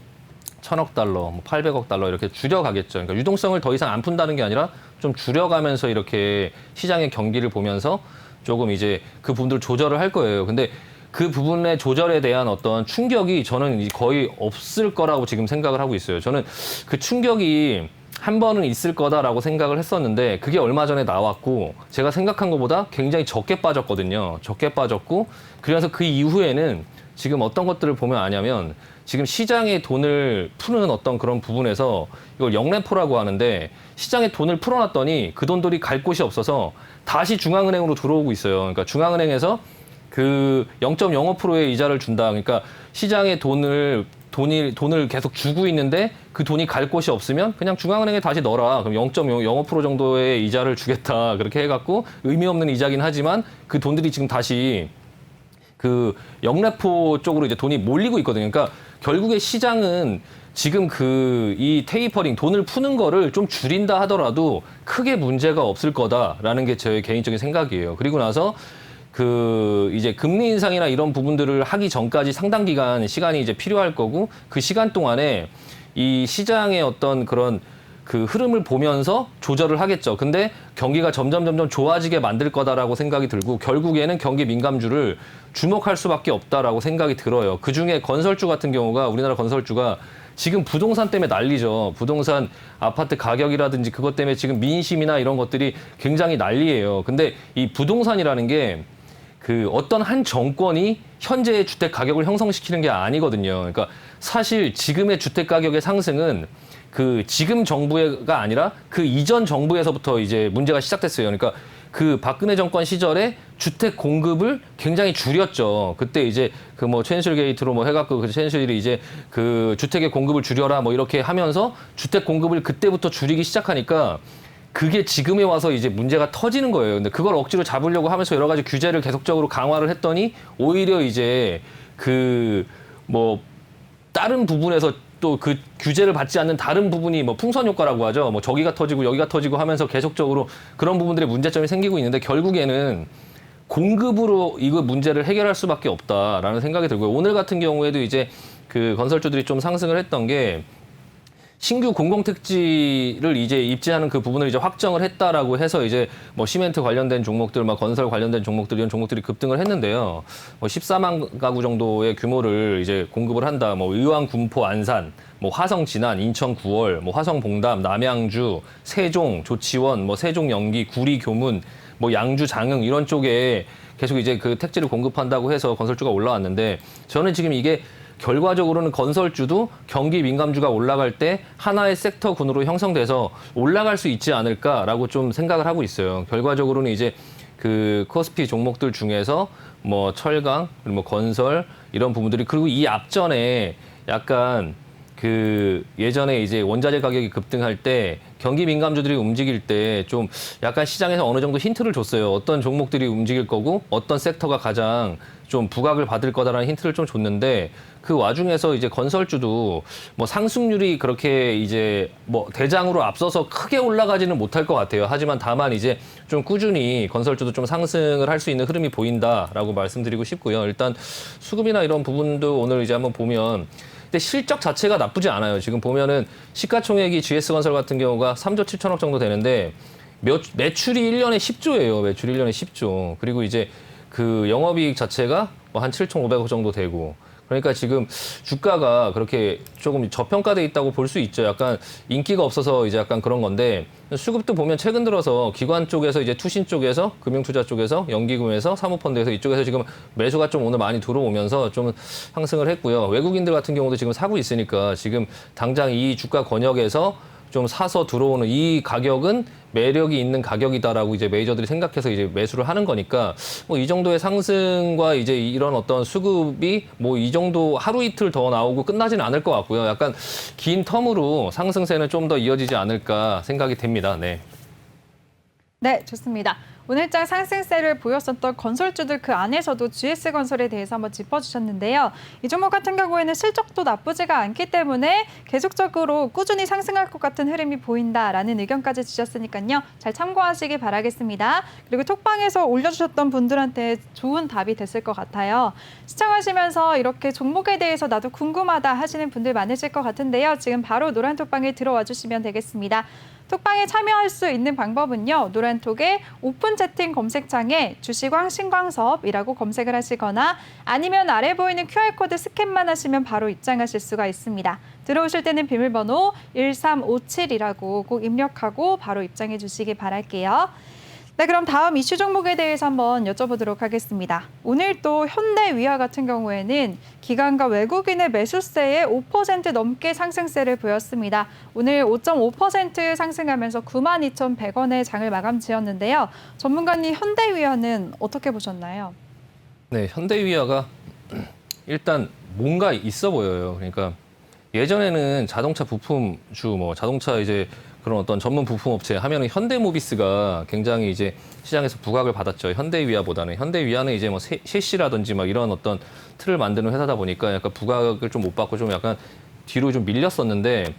1,000억 달러, 뭐 800억 달러 이렇게 줄여가겠죠. 그러니까 유동성을 더 이상 안 푼다는 게 아니라 좀 줄여가면서 이렇게 시장의 경기를 보면서 조금 이제 그 부분들 조절을 할 거예요. 근데 그 부분의 조절에 대한 어떤 충격이 저는 거의 없을 거라고 지금 생각을 하고 있어요. 저는 그 충격이 한 번은 있을 거다라고 생각을 했었는데 그게 얼마 전에 나왔고 제가 생각한 것보다 굉장히 적게 빠졌거든요. 적게 빠졌고 그래서 그 이후에는 지금 어떤 것들을 보면 아냐면 지금 시장에 돈을 푸는 어떤 그런 부분에서 이걸 영래포라고 하는데 시장에 돈을 풀어놨더니 그 돈들이 갈 곳이 없어서 다시 중앙은행으로 들어오고 있어요. 그러니까 중앙은행에서 그 0.05%의 이자를 준다. 그러니까 시장에 돈을 계속 주고 있는데 그 돈이 갈 곳이 없으면 그냥 중앙은행에 다시 넣어라. 그럼 0.05% 정도의 이자를 주겠다. 그렇게 해갖고 의미 없는 이자긴 하지만 그 돈들이 지금 다시 그 영래포 쪽으로 이제 돈이 몰리고 있거든요. 그러니까 결국에 시장은 지금 이 테이퍼링 돈을 푸는 거를 좀 줄인다 하더라도 크게 문제가 없을 거다라는 게 제 개인적인 생각이에요. 그리고 나서 그 이제 금리 인상이나 이런 부분들을 하기 전까지 상당 기간 시간이 이제 필요할 거고 그 시간 동안에 이 시장의 어떤 그런 그 흐름을 보면서 조절을 하겠죠. 근데 경기가 점점 좋아지게 만들 거다라고 생각이 들고 결국에는 경기 민감주를 주목할 수밖에 없다라고 생각이 들어요. 그중에 건설주 같은 경우가 우리나라 건설주가 지금 부동산 때문에 난리죠. 부동산 아파트 가격이라든지 그것 때문에 지금 민심이나 이런 것들이 굉장히 난리예요. 근데 이 부동산이라는 게 그 어떤 한 정권이 현재의 주택 가격을 형성시키는 게 아니거든요. 그러니까 사실 지금의 주택 가격의 상승은 그 지금 정부가 아니라 그 이전 정부에서부터 이제 문제가 시작됐어요. 그러니까 그 박근혜 정권 시절에 주택 공급을 굉장히 줄였죠. 그때 이제 그 뭐 최현실 게이트로 뭐 해갖고 그 최현실이 이제 그 주택의 공급을 줄여라 뭐 이렇게 하면서 주택 공급을 그때부터 줄이기 시작하니까 그게 지금에 와서 이제 문제가 터지는 거예요. 근데 그걸 억지로 잡으려고 하면서 여러 가지 규제를 계속적으로 강화를 했더니 오히려 이제 그 뭐 다른 부분에서 또 그 규제를 받지 않는 다른 부분이 뭐 풍선 효과라고 하죠. 뭐 저기가 터지고 여기가 터지고 하면서 계속적으로 그런 부분들의 문제점이 생기고 있는데 결국에는 공급으로 이거 문제를 해결할 수밖에 없다라는 생각이 들고요. 오늘 같은 경우에도 이제 그 건설주들이 좀 상승을 했던 게 신규 공공택지를 이제 입지하는 그 부분을 이제 확정을 했다라고 해서 이제 뭐 시멘트 관련된 종목들, 막 건설 관련된 종목들 이런 종목들이 급등을 했는데요. 뭐 14만 가구 정도의 규모를 이제 공급을 한다. 뭐 의왕, 군포, 안산, 뭐 화성, 진안, 인천, 구월, 뭐 화성, 봉담, 남양주, 세종, 조치원, 뭐 세종, 연기, 구리, 교문, 뭐 양주, 장흥 이런 쪽에 계속 이제 그 택지를 공급한다고 해서 건설주가 올라왔는데 저는 지금 이게 결과적으로는 건설주도 경기 민감주가 올라갈 때 하나의 섹터군으로 형성돼서 올라갈 수 있지 않을까라고 좀 생각을 하고 있어요. 결과적으로는 이제 그 코스피 종목들 중에서 뭐 철강, 그리고 뭐 건설 이런 부분들이 그리고 이 앞전에 약간 그 예전에 이제 원자재 가격이 급등할 때 경기 민감주들이 움직일 때 좀 약간 시장에서 어느 정도 힌트를 줬어요. 어떤 종목들이 움직일 거고 어떤 섹터가 가장 좀 부각을 받을 거다라는 힌트를 좀 줬는데 그 와중에서 이제 건설주도 뭐 상승률이 그렇게 이제 뭐 대장으로 앞서서 크게 올라가지는 못할 것 같아요. 하지만 다만 이제 좀 꾸준히 건설주도 좀 상승을 할 수 있는 흐름이 보인다라고 말씀드리고 싶고요. 일단 수급이나 이런 부분도 오늘 이제 한번 보면 근데 실적 자체가 나쁘지 않아요. 지금 보면은 시가총액이 GS건설 같은 경우가 3조 7천억 정도 되는데 매출이 1년에 10조예요. 매출이 1년에 10조. 그리고 이제 그 영업이익 자체가 뭐 한 7,500억 정도 되고 그러니까 지금 주가가 그렇게 조금 저평가돼 있다고 볼 수 있죠. 약간 인기가 없어서 이제 약간 그런 건데 수급도 보면 최근 들어서 기관 쪽에서 이제 투신 쪽에서 금융투자 쪽에서 연기금에서 사모펀드에서 이쪽에서 지금 매수가 좀 오늘 많이 들어오면서 좀 상승을 했고요. 외국인들 같은 경우도 지금 사고 있으니까 지금 당장 이 주가 권역에서 좀 사서 들어오는 이 가격은 매력이 있는 가격이다라고 이제 메이저들이 생각해서 이제 매수를 하는 거니까 뭐 이 정도의 상승과 이제 이런 어떤 수급이 뭐 이 정도 하루 이틀 더 나오고 끝나지는 않을 것 같고요. 약간 긴 텀으로 상승세는 좀 더 이어지지 않을까 생각이 됩니다. 네. 네, 좋습니다. 오늘장 상승세를 보였었던 건설주들 그 안에서도 GS건설에 대해서 한번 짚어주셨는데요. 이 종목 같은 경우에는 실적도 나쁘지가 않기 때문에 계속적으로 꾸준히 상승할 것 같은 흐름이 보인다라는 의견까지 주셨으니까요. 잘 참고하시기 바라겠습니다. 그리고 톡방에서 올려주셨던 분들한테 좋은 답이 됐을 것 같아요. 시청하시면서 이렇게 종목에 대해서 나도 궁금하다 하시는 분들 많으실 것 같은데요. 지금 바로 노란 톡방에 들어와 주시면 되겠습니다. 톡방에 참여할 수 있는 방법은요. 노란톡의 오픈 채팅 검색창에 주시광 신광섭이라고 검색을 하시거나 아니면 아래 보이는 QR코드 스캔만 하시면 바로 입장하실 수가 있습니다. 들어오실 때는 비밀번호 1357이라고 꼭 입력하고 바로 입장해 주시기 바랄게요. 네, 그럼 다음 이슈 종목에 대해서 한번 여쭤보도록 하겠습니다. 오늘 또 현대위아 같은 경우에는 기관과 외국인의 매수세에 5% 넘게 상승세를 보였습니다. 오늘 5.5% 상승하면서 92,100원의 장을 마감 지었는데요. 전문가님, 현대위아는 어떻게 보셨나요? 네, 현대위아가 일단 뭔가 있어 보여요. 그러니까 예전에는 자동차 부품주, 뭐 자동차 이제 그런 어떤 전문 부품 업체 하면은 현대모비스가 굉장히 이제 시장에서 부각을 받았죠. 현대위아보다는. 현대위아는 이제 뭐 셰시라든지 막 이런 어떤 틀을 만드는 회사다 보니까 약간 부각을 좀 못 받고 좀 약간 뒤로 좀 밀렸었는데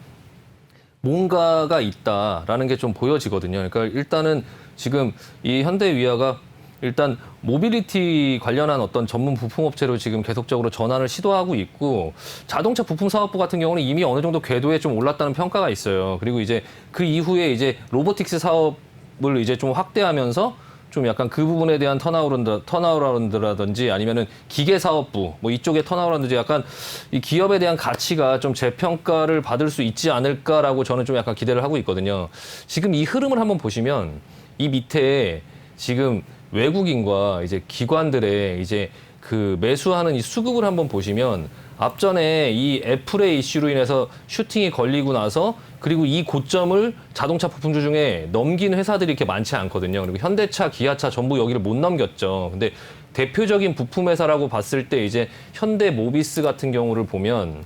뭔가가 있다라는 게 좀 보여지거든요. 그러니까 일단은 지금 이 현대위아가 일단 모빌리티 관련한 어떤 전문 부품업체로 지금 계속적으로 전환을 시도하고 있고 자동차 부품 사업부 같은 경우는 이미 어느 정도 궤도에 좀 올랐다는 평가가 있어요. 그리고 이제 그 이후에 이제 로보틱스 사업을 이제 좀 확대하면서 좀 약간 그 부분에 대한 턴어라운드라든지 아니면은 기계 사업부 뭐 이쪽의 턴어라운드 약간 이 기업에 대한 가치가 좀 재평가를 받을 수 있지 않을까라고 저는 좀 약간 기대를 하고 있거든요. 지금 이 흐름을 한번 보시면 이 밑에 지금 외국인과 이제 기관들의 이제 그 매수하는 이 수급을 한번 보시면 앞전에 이 애플의 이슈로 인해서 슈팅이 걸리고 나서 그리고 이 고점을 자동차 부품주 중에 넘긴 회사들이 이렇게 많지 않거든요. 그리고 현대차, 기아차 전부 여기를 못 넘겼죠. 근데 대표적인 부품 회사라고 봤을 때 이제 현대모비스 같은 경우를 보면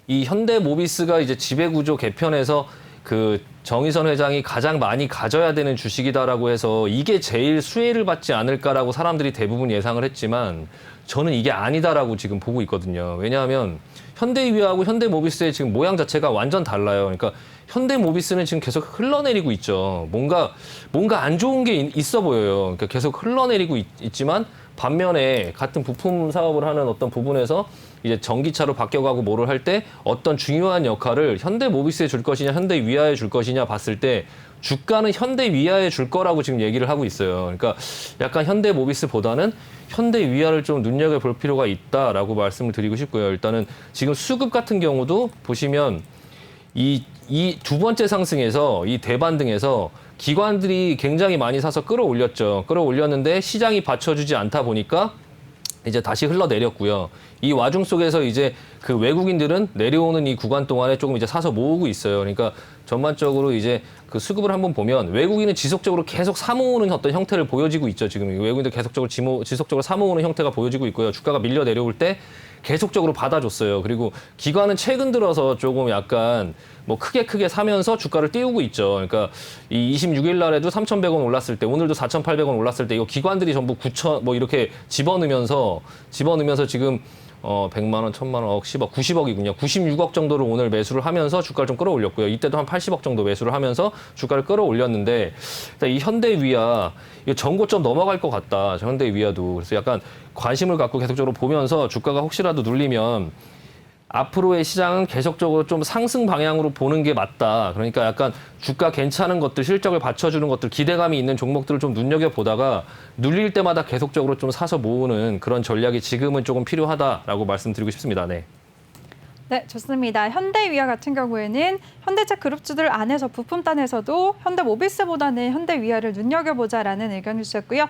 이 현대모비스가 이제 지배구조 개편에서 그 정의선 회장이 가장 많이 가져야 되는 주식이다라고 해서 이게 제일 수혜를 받지 않을까라고 사람들이 대부분 예상을 했지만 저는 이게 아니다라고 지금 보고 있거든요. 왜냐하면 현대위아하고 현대모비스의 지금 모양 자체가 완전 달라요. 그러니까 현대모비스는 지금 계속 흘러내리고 있죠. 뭔가 안 좋은 게 있어 보여요. 그러니까 계속 흘러내리고 있지만 반면에 같은 부품 사업을 하는 어떤 부분에서 이제 전기차로 바뀌어가고 뭐를 할 때 어떤 중요한 역할을 현대모비스에 줄 것이냐 현대위아에 줄 것이냐 봤을 때 주가는 현대위아에 줄 거라고 지금 얘기를 하고 있어요. 그러니까 약간 현대모비스보다는 현대위아를 좀 눈여겨볼 필요가 있다라고 말씀을 드리고 싶고요. 일단은 지금 수급 같은 경우도 보시면 이 두 번째 상승에서 이 대반등에서 기관들이 굉장히 많이 사서 끌어올렸죠. 끌어올렸는데 시장이 받쳐주지 않다 보니까 이제 다시 흘러내렸고요. 이 와중 속에서 이제 그 외국인들은 내려오는 이 구간 동안에 조금 이제 사서 모으고 있어요. 그러니까 전반적으로 이제 그 수급을 한번 보면 외국인은 지속적으로 계속 사모으는 어떤 형태를 보여지고 있죠. 지금 외국인들 계속적으로 지속적으로 사모으는 형태가 보여지고 있고요. 주가가 밀려 내려올 때 계속적으로 받아줬어요. 그리고 기관은 최근 들어서 조금 약간 뭐 크게 사면서 주가를 띄우고 있죠. 그러니까 이 26일 날에도 3,100원 올랐을 때 오늘도 4,800원 올랐을 때 이거 기관들이 전부 9천 뭐 이렇게 집어넣으면서 지금 100만 원, 1000만 원, 억, 10억, 90억이군요. 96억 정도를 오늘 매수를 하면서 주가를 좀 끌어올렸고요. 이때도 한 80억 정도 매수를 하면서 주가를 끌어올렸는데 이 현대위아 이거 전고점 넘어갈 것 같다. 현대위아도. 그래서 약간 관심을 갖고 계속적으로 보면서 주가가 혹시라도 눌리면 앞으로의 시장은 계속적으로 좀 상승 방향으로 보는 게 맞다. 그러니까 약간 주가 괜찮은 것들, 실적을 받쳐주는 것들, 기대감이 있는 종목들을 좀 눈여겨보다가 눌릴 때마다 계속적으로 좀 사서 모으는 그런 전략이 지금은 조금 필요하다라고 말씀드리고 싶습니다. 네. 네, 좋습니다. 현대위아 같은 경우에는 현대차 그룹주들 안에서 부품단에서도 현대모비스보다는 현대위아를 눈여겨보자라는 의견을 주셨고요.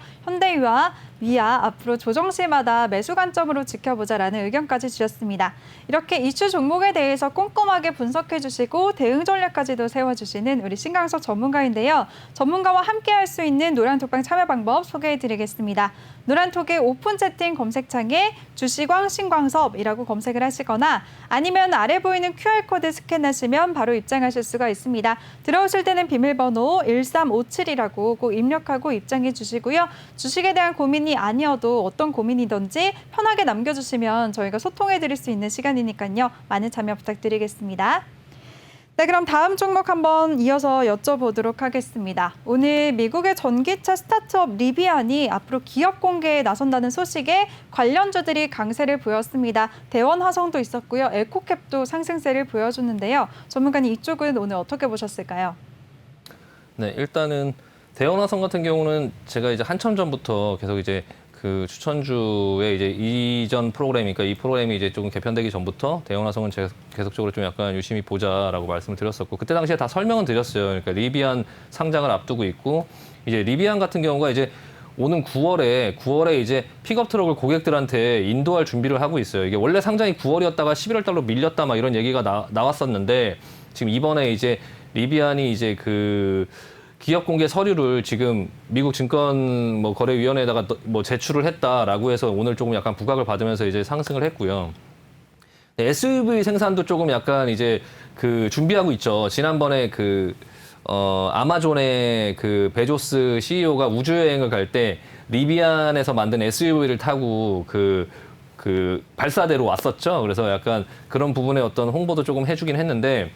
위아 앞으로 조정시마다 매수 관점으로 지켜보자라는 의견까지 주셨습니다. 이렇게 이슈 종목에 대해서 꼼꼼하게 분석해 주시고 대응 전략까지도 세워주시는 우리 신강석 전문가인데요. 전문가와 함께 할 수 있는 노란톡방 참여 방법 소개해 드리겠습니다. 노란톡의 오픈 채팅 검색창에 주시광 신광섭이라고 검색을 하시거나 아니면 아래 보이는 QR코드 스캔하시면 바로 입장하실 수가 있습니다. 들어오실 때는 비밀번호 1357이라고 꼭 입력하고 입장해 주시고요. 주식에 대한 고민이 아니어도 어떤 고민이든지 편하게 남겨주시면 저희가 소통해 드릴 수 있는 시간이니까요. 많은 참여 부탁드리겠습니다. 네, 그럼 다음 종목 한번 이어서 여쭤보도록 하겠습니다. 오늘 미국의 전기차 스타트업 리비안이 앞으로 기업 공개에 나선다는 소식에 관련주들이 강세를 보였습니다. 대원화성도 있었고요. 에코캡도 상승세를 보여줬는데요. 전문가님 이쪽은 오늘 어떻게 보셨을까요? 네, 일단은 대원화성 같은 경우는 제가 이제 한참 전부터 계속 이제 그 추천주의 이제 이전 프로그램이니까 이 프로그램이 이제 조금 개편되기 전부터 대원화성은 제가 계속적으로 좀 약간 유심히 보자라고 말씀을 드렸었고 그때 당시에 다 설명은 드렸어요. 그러니까 리비안 상장을 앞두고 있고 이제 리비안 같은 경우가 이제 오는 9월에 이제 픽업 트럭을 고객들한테 인도할 준비를 하고 있어요. 이게 원래 상장이 9월이었다가 11월 달로 밀렸다 막 이런 얘기가 나왔었는데 지금 이번에 이제 리비안이 이제 그 기업 공개 서류를 지금 미국 증권 뭐 거래위원회에다가 뭐 제출을 했다라고 해서 오늘 조금 약간 부각을 받으면서 이제 상승을 했고요. SUV 생산도 조금 약간 이제 그 준비하고 있죠. 지난번에 그 아마존의 그 베조스 CEO가 우주 여행을 갈 때 리비안에서 만든 SUV를 타고 그 발사대로 왔었죠. 그래서 약간 그런 부분에 어떤 홍보도 조금 해주긴 했는데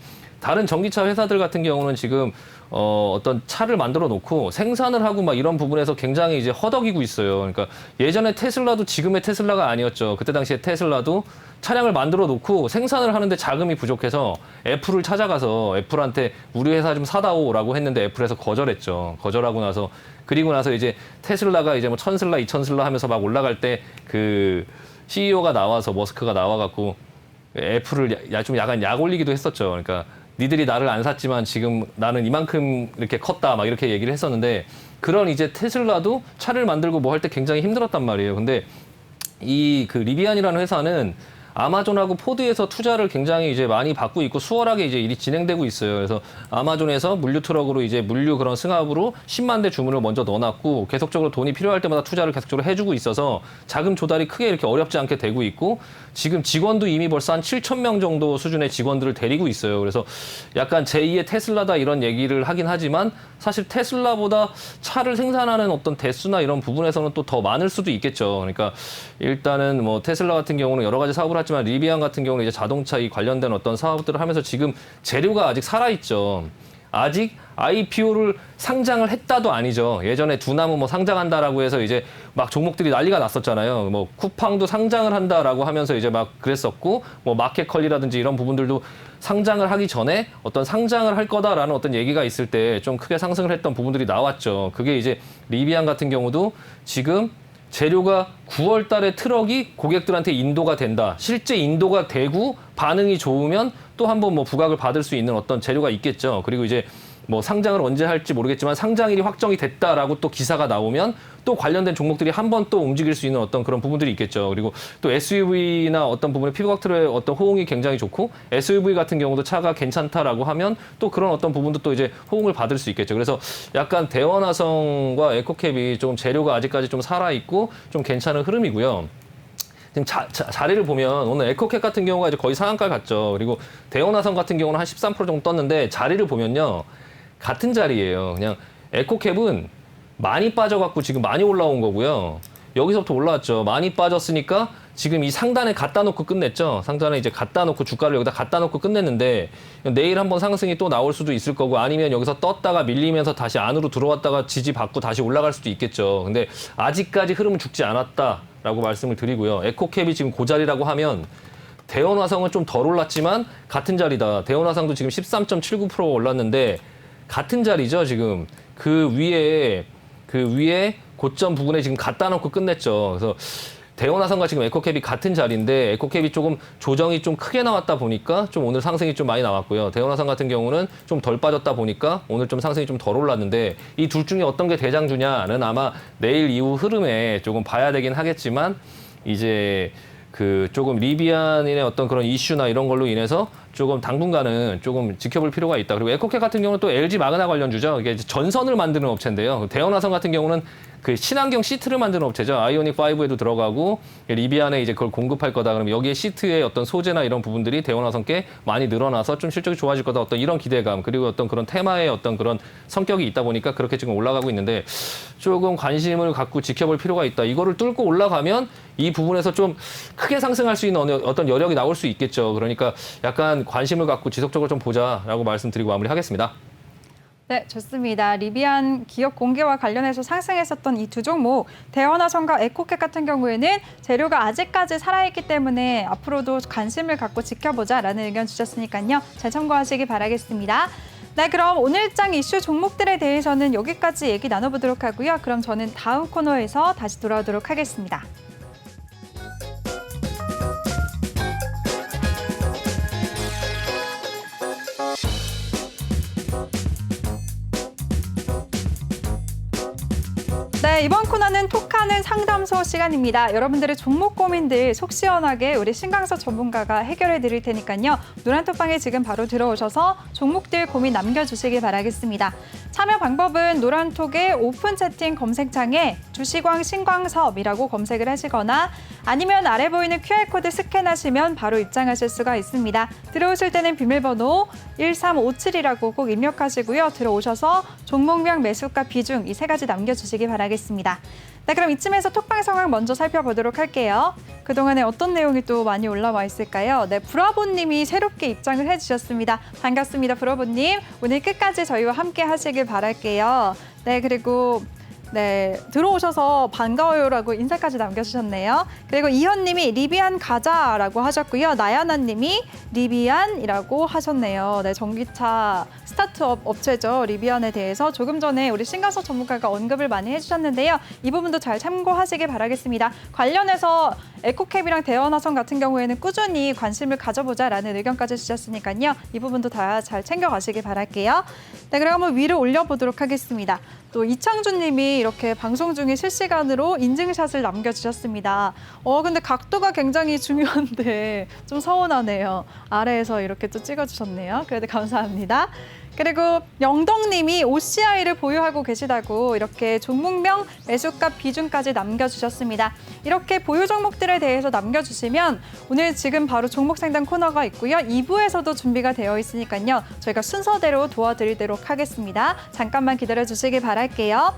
다른 전기차 회사들 같은 경우는 지금 어떤 차를 만들어 놓고 생산을 하고 막 이런 부분에서 굉장히 이제 허덕이고 있어요. 그러니까 예전에 테슬라도 지금의 테슬라가 아니었죠. 그때 당시에 테슬라도 차량을 만들어 놓고 생산을 하는데 자금이 부족해서 애플을 찾아가서 애플한테 우리 회사 좀 사다오라고 했는데 애플에서 거절했죠. 거절하고 나서 그리고 나서 이제 테슬라가 이제 뭐 1000슬라, 2000슬라 하면서 막 올라갈 때 그 CEO가 나와서 머스크가 나와갖고 애플을 좀 약간 약 올리기도 했었죠. 그러니까 니들이 나를 안 샀지만 지금 나는 이만큼 이렇게 컸다 막 이렇게 얘기를 했었는데 그런 이제 테슬라도 차를 만들고 뭐 할 때 굉장히 힘들었단 말이에요. 근데 이 그 리비안이라는 회사는 아마존하고 포드에서 투자를 굉장히 이제 많이 받고 있고 수월하게 이제 일이 진행되고 있어요. 그래서 아마존에서 물류 트럭으로 이제 물류 그런 승합으로 10만 대 주문을 먼저 넣어놨고 계속적으로 돈이 필요할 때마다 투자를 계속적으로 해주고 있어서 자금 조달이 크게 이렇게 어렵지 않게 되고 있고 지금 직원도 이미 벌써 한 7천 명 정도 수준의 직원들을 데리고 있어요. 그래서 약간 제2의 테슬라다 이런 얘기를 하긴 하지만 사실 테슬라보다 차를 생산하는 어떤 대수나 이런 부분에서는 또 더 많을 수도 있겠죠. 그러니까 일단은 뭐 테슬라 같은 경우는 여러 가지 사업을 하지만 리비안 같은 경우는 이제 자동차 이 관련된 어떤 사업들을 하면서 지금 재료가 아직 살아있죠. 아직 IPO를 상장을 했다도 아니죠. 예전에 두나무 뭐 상장한다라고 해서 이제 막 종목들이 난리가 났었잖아요. 뭐 쿠팡도 상장을 한다라고 하면서 이제 막 그랬었고 뭐 마켓컬리라든지 이런 부분들도 상장을 하기 전에 어떤 상장을 할 거다라는 어떤 얘기가 있을 때 좀 크게 상승을 했던 부분들이 나왔죠. 그게 이제 리비안 같은 경우도 지금 재료가 9월 달에 트럭이 고객들한테 인도가 된다. 실제 인도가 되고 반응이 좋으면 또 한 번 뭐 부각을 받을 수 있는 어떤 재료가 있겠죠. 그리고 이제 뭐 상장을 언제 할지 모르겠지만 상장일이 확정이 됐다라고 또 기사가 나오면 또 관련된 종목들이 한 번 또 움직일 수 있는 어떤 그런 부분들이 있겠죠. 그리고 또 SUV나 어떤 부분에 피부각들의 어떤 호응이 굉장히 좋고 SUV 같은 경우도 차가 괜찮다라고 하면 또 그런 어떤 부분도 또 이제 호응을 받을 수 있겠죠. 그래서 약간 대원화성과 에코캡이 좀 재료가 아직까지 좀 살아있고 좀 괜찮은 흐름이고요. 지금 자리를 보면 오늘 에코캡 같은 경우가 이제 거의 상한가 갔죠. 그리고 대원화성 같은 경우는 한 13% 정도 떴는데 자리를 보면요. 같은 자리예요. 그냥 에코캡은 많이 빠져갖고 지금 많이 올라온 거고요. 여기서부터 올라왔죠. 많이 빠졌으니까 지금 이 상단에 갖다 놓고 끝냈죠. 상단에 이제 갖다 놓고 주가를 여기다 갖다 놓고 끝냈는데 내일 한번 상승이 또 나올 수도 있을 거고 아니면 여기서 떴다가 밀리면서 다시 안으로 들어왔다가 지지받고 다시 올라갈 수도 있겠죠. 근데 아직까지 흐름은 죽지 않았다라고 말씀을 드리고요. 에코캡이 지금 그 자리라고 하면 대원화성은 좀 덜 올랐지만 같은 자리다. 대원화성도 지금 13.79% 올랐는데 같은 자리죠, 지금. 그 위에 고점 부분에 지금 갖다 놓고 끝냈죠. 그래서 대원화성과 지금 에코캡이 같은 자리인데 에코캡이 조금 조정이 좀 크게 나왔다 보니까 좀 오늘 상승이 좀 많이 나왔고요. 대원화성 같은 경우는 좀 덜 빠졌다 보니까 오늘 좀 상승이 좀 덜 올랐는데 이 둘 중에 어떤 게 대장주냐는 아마 내일 이후 흐름에 조금 봐야 되긴 하겠지만 이제 그 조금 리비안인의 어떤 그런 이슈나 이런 걸로 인해서 조금 당분간은 조금 지켜볼 필요가 있다. 그리고 에코캡 같은 경우는 또 LG 마그나 관련주죠. 이게 전선을 만드는 업체인데요. 대원화성 같은 경우는 그 친환경 시트를 만드는 업체죠. 아이오닉 5에도 들어가고 리비안에 이제 그걸 공급할 거다. 그러면 여기에 시트의 어떤 소재나 이런 부분들이 대원화성께 많이 늘어나서 좀 실적이 좋아질 거다. 어떤 이런 기대감 그리고 어떤 그런 테마의 어떤 그런 성격이 있다 보니까 그렇게 지금 올라가고 있는데 조금 관심을 갖고 지켜볼 필요가 있다. 이거를 뚫고 올라가면 이 부분에서 좀 크게 상승할 수 있는 어떤 여력이 나올 수 있겠죠. 그러니까 약간 관심을 갖고 지속적으로 좀 보자라고 말씀드리고 마무리하겠습니다. 네, 좋습니다. 리비안 기업 공개와 관련해서 상승했었던 이 두 종목, 대원화성과 에코캡 같은 경우에는 재료가 아직까지 살아있기 때문에 앞으로도 관심을 갖고 지켜보자라는 의견 주셨으니까요. 잘 참고하시기 바라겠습니다. 네, 그럼 오늘장 이슈 종목들에 대해서는 여기까지 얘기 나눠보도록 하고요. 그럼 저는 다음 코너에서 다시 돌아오도록 하겠습니다. 네, 이번 코너는 톡하는 상담소 시간입니다. 여러분들의 종목 고민들 속 시원하게 우리 신강서 전문가가 해결해 드릴 테니까요. 노란톡방에 지금 바로 들어오셔서 종목들 고민 남겨주시길 바라겠습니다. 참여 방법은 노란톡의 오픈 채팅 검색창에 주시광 신광섭이라고 검색을 하시거나 아니면 아래 보이는 QR코드 스캔하시면 바로 입장하실 수가 있습니다. 들어오실 때는 비밀번호 1357이라고 꼭 입력하시고요. 들어오셔서 종목명, 매수가, 비중 이 세 가지 남겨주시기 바라겠습니다. 네, 그럼 이쯤에서 톡방 상황 먼저 살펴보도록 할게요. 그동안에 어떤 내용이 또 많이 올라와 있을까요? 네, 브라보님이 새롭게 입장을 해주셨습니다. 반갑습니다, 브라보님. 오늘 끝까지 저희와 함께 하시길 바랄게요. 네, 그리고 네, 들어오셔서 반가워요라고 인사까지 남겨주셨네요. 그리고 이현님이 리비안 가자라고 하셨고요. 나야나님이 리비안이라고 하셨네요. 네, 전기차 스타트업 업체죠. 리비안에 대해서 조금 전에 우리 신강석 전문가가 언급을 많이 해주셨는데요. 이 부분도 잘 참고하시길 바라겠습니다. 관련해서 에코캡이랑 대원화성 같은 경우에는 꾸준히 관심을 가져보자라는 의견까지 주셨으니까요. 이 부분도 다 잘 챙겨가시길 바랄게요. 네, 그럼 한번 위로 올려보도록 하겠습니다. 또 이창준 님이 이렇게 방송 중에 실시간으로 인증샷을 남겨주셨습니다. 근데 각도가 굉장히 중요한데 좀 서운하네요. 아래에서 이렇게 또 찍어주셨네요. 그래도 감사합니다. 그리고 영덕님이 OCI를 보유하고 계시다고 이렇게 종목명, 매수값 비중까지 남겨주셨습니다. 이렇게 보유 종목들에 대해서 남겨주시면 오늘 지금 바로 종목 상담 코너가 있고요. 2부에서도 준비가 되어 있으니까요. 저희가 순서대로 도와드리도록 하겠습니다. 잠깐만 기다려주시길 바랄게요.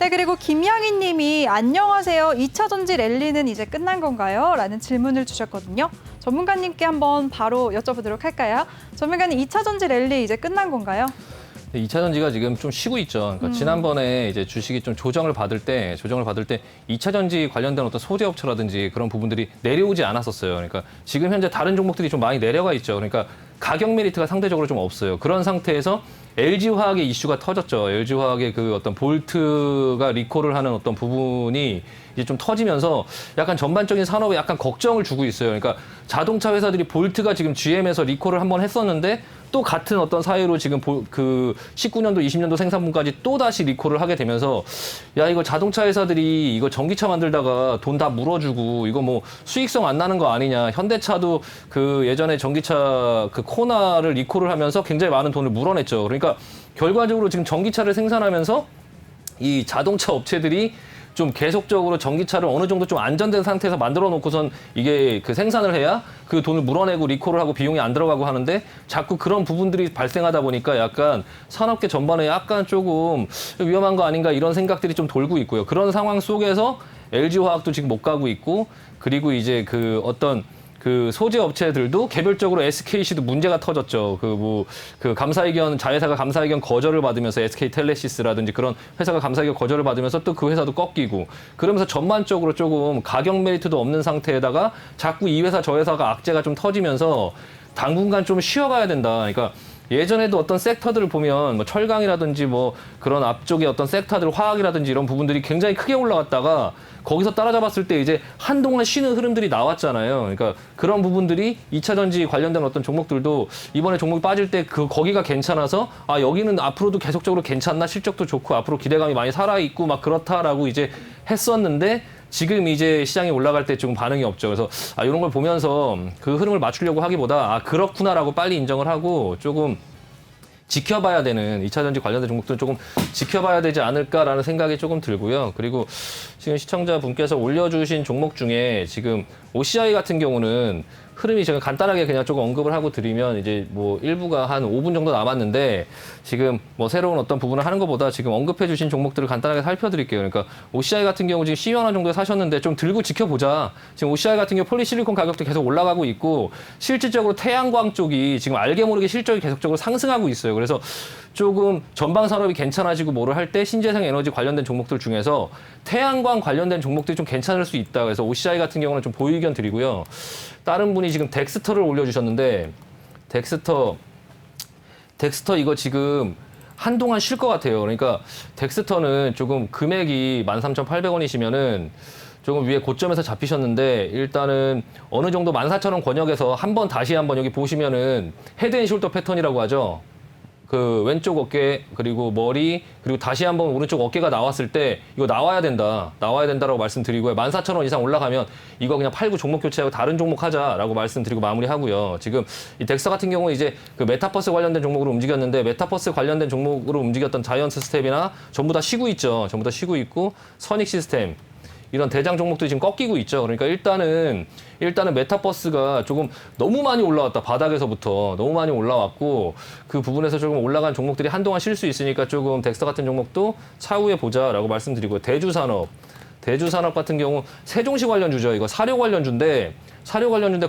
네, 그리고 김양희 님이 안녕하세요. 2차 전지 랠리는 이제 끝난 건가요? 라는 질문을 주셨거든요. 전문가님께 한번 바로 여쭤보도록 할까요? 전문가님, 2차 전지 랠리 이제 끝난 건가요? 2차 전지가 지금 좀 쉬고 있죠. 그러니까 지난번에 이제 주식이 좀 조정을 받을 때 2차 전지 관련된 어떤 소재 업체라든지 그런 부분들이 내려오지 않았었어요. 그러니까 지금 현재 다른 종목들이 좀 많이 내려가 있죠. 그러니까 가격 메리트가 상대적으로 좀 없어요. 그런 상태에서 LG화학의 이슈가 터졌죠. LG화학의 그 어떤 볼트가 리콜을 하는 어떤 부분이 이제 좀 터지면서 약간 전반적인 산업에 약간 걱정을 주고 있어요. 그러니까 자동차 회사들이 볼트가 지금 GM에서 리콜을 한번 했었는데 또 같은 어떤 사유로 지금 그 19년도, 20년도 생산분까지 또 다시 리콜을 하게 되면서 야, 이거 자동차 회사들이 이거 전기차 만들다가 돈 다 물어주고 이거 뭐 수익성 안 나는 거 아니냐. 현대차도 그 예전에 전기차 그 코나를 리콜을 하면서 굉장히 많은 돈을 물어냈죠. 그러니까 결과적으로 지금 전기차를 생산하면서 이 자동차 업체들이 좀 계속적으로 전기차를 어느 정도 좀 안전된 상태에서 만들어 놓고선 이게 그 생산을 해야 그 돈을 물어내고 리콜을 하고 비용이 안 들어가고 하는데 자꾸 그런 부분들이 발생하다 보니까 약간 산업계 전반에 약간 조금 위험한 거 아닌가 이런 생각들이 좀 돌고 있고요. 그런 상황 속에서 LG화학도 지금 못 가고 있고 그리고 이제 그 어떤 그 소재 업체들도 개별적으로 SKC도 문제가 터졌죠. 그 감사의견, 자회사가 감사의견 거절을 받으면서 SK텔레시스라든지 그런 회사가 감사의견 거절을 받으면서 또 그 회사도 꺾이고 그러면서 전반적으로 조금 가격 메리트도 없는 상태에다가 자꾸 이 회사 저 회사가 악재가 좀 터지면서 당분간 좀 쉬어가야 된다. 그러니까 예전에도 어떤 섹터들을 보면 뭐 철강이라든지 뭐 그런 앞쪽에 어떤 섹터들 화학이라든지 이런 부분들이 굉장히 크게 올라갔다가 거기서 따라잡았을 때 이제 한동안 쉬는 흐름들이 나왔잖아요. 그러니까 그런 부분들이 2차 전지 관련된 어떤 종목들도 이번에 종목이 빠질 때 거기가 괜찮아서 아, 여기는 앞으로도 계속적으로 괜찮나 실적도 좋고 앞으로 기대감이 많이 살아있고 막 그렇다라고 이제 했었는데 지금 이제 시장이 올라갈 때 좀 반응이 없죠. 그래서 이런 걸 보면서 그 흐름을 맞추려고 하기보다 그렇구나라고 빨리 인정을 하고 조금 지켜봐야 되는 2차 전지 관련된 종목들은 조금 지켜봐야 되지 않을까라는 생각이 조금 들고요. 그리고 지금 시청자분께서 올려주신 종목 중에 지금 OCI 같은 경우는 흐름이 제가 간단하게 그냥 조금 언급을 하고 드리면 이제 뭐 일부가 한 5분 정도 남았는데 지금 뭐 새로운 어떤 부분을 하는 것보다 지금 언급해 주신 종목들을 간단하게 살펴드릴게요. 그러니까 OCI 같은 경우 지금 12만 원 정도에 사셨는데 좀 들고 지켜보자. 지금 OCI 같은 경우 폴리실리콘 가격도 계속 올라가고 있고 실질적으로 태양광 쪽이 지금 알게 모르게 실적이 계속적으로 상승하고 있어요. 그래서 조금 전방 산업이 괜찮아지고 뭐를 할 때 신재생 에너지 관련된 종목들 중에서 태양광 관련된 종목들이 좀 괜찮을 수 있다. 그래서 OCI 같은 경우는 좀 보유 의견 드리고요. 다른 분이 지금 덱스터를 올려주셨는데 덱스터 이거 지금 한동안 쉴 것 같아요. 그러니까 덱스터는 조금 금액이 13,800원이시면은 조금 위에 고점에서 잡히셨는데 일단은 어느 정도 14,000원 권역에서 다시 한번 여기 보시면은 헤드앤숄더 패턴이라고 하죠. 그 왼쪽 어깨 그리고 머리 그리고 다시 한번 오른쪽 어깨가 나왔을 때 이거 나와야 된다라고 말씀드리고요. 14,000원 이상 올라가면 이거 그냥 팔고 종목 교체하고 다른 종목 하자라고 말씀드리고 마무리하고요. 지금 이 덱스터 같은 경우는 이제 그 메타버스 관련된 종목으로 움직였는데 메타버스 관련된 종목으로 움직였던 자이언트 스텝이나 전부 다 쉬고 있죠. 전부 다 쉬고 있고 선익 시스템 이런 대장 종목들이 지금 꺾이고 있죠. 그러니까 일단은 메타버스가 조금 너무 많이 올라왔다. 바닥에서부터 너무 많이 올라왔고 그 부분에서 조금 올라간 종목들이 한동안 쉴 수 있으니까 조금 덱스터 같은 종목도 차후에 보자라고 말씀드리고요. 대주산업 대주산업 같은 경우 세종시 관련주죠. 이거 사료 관련주인데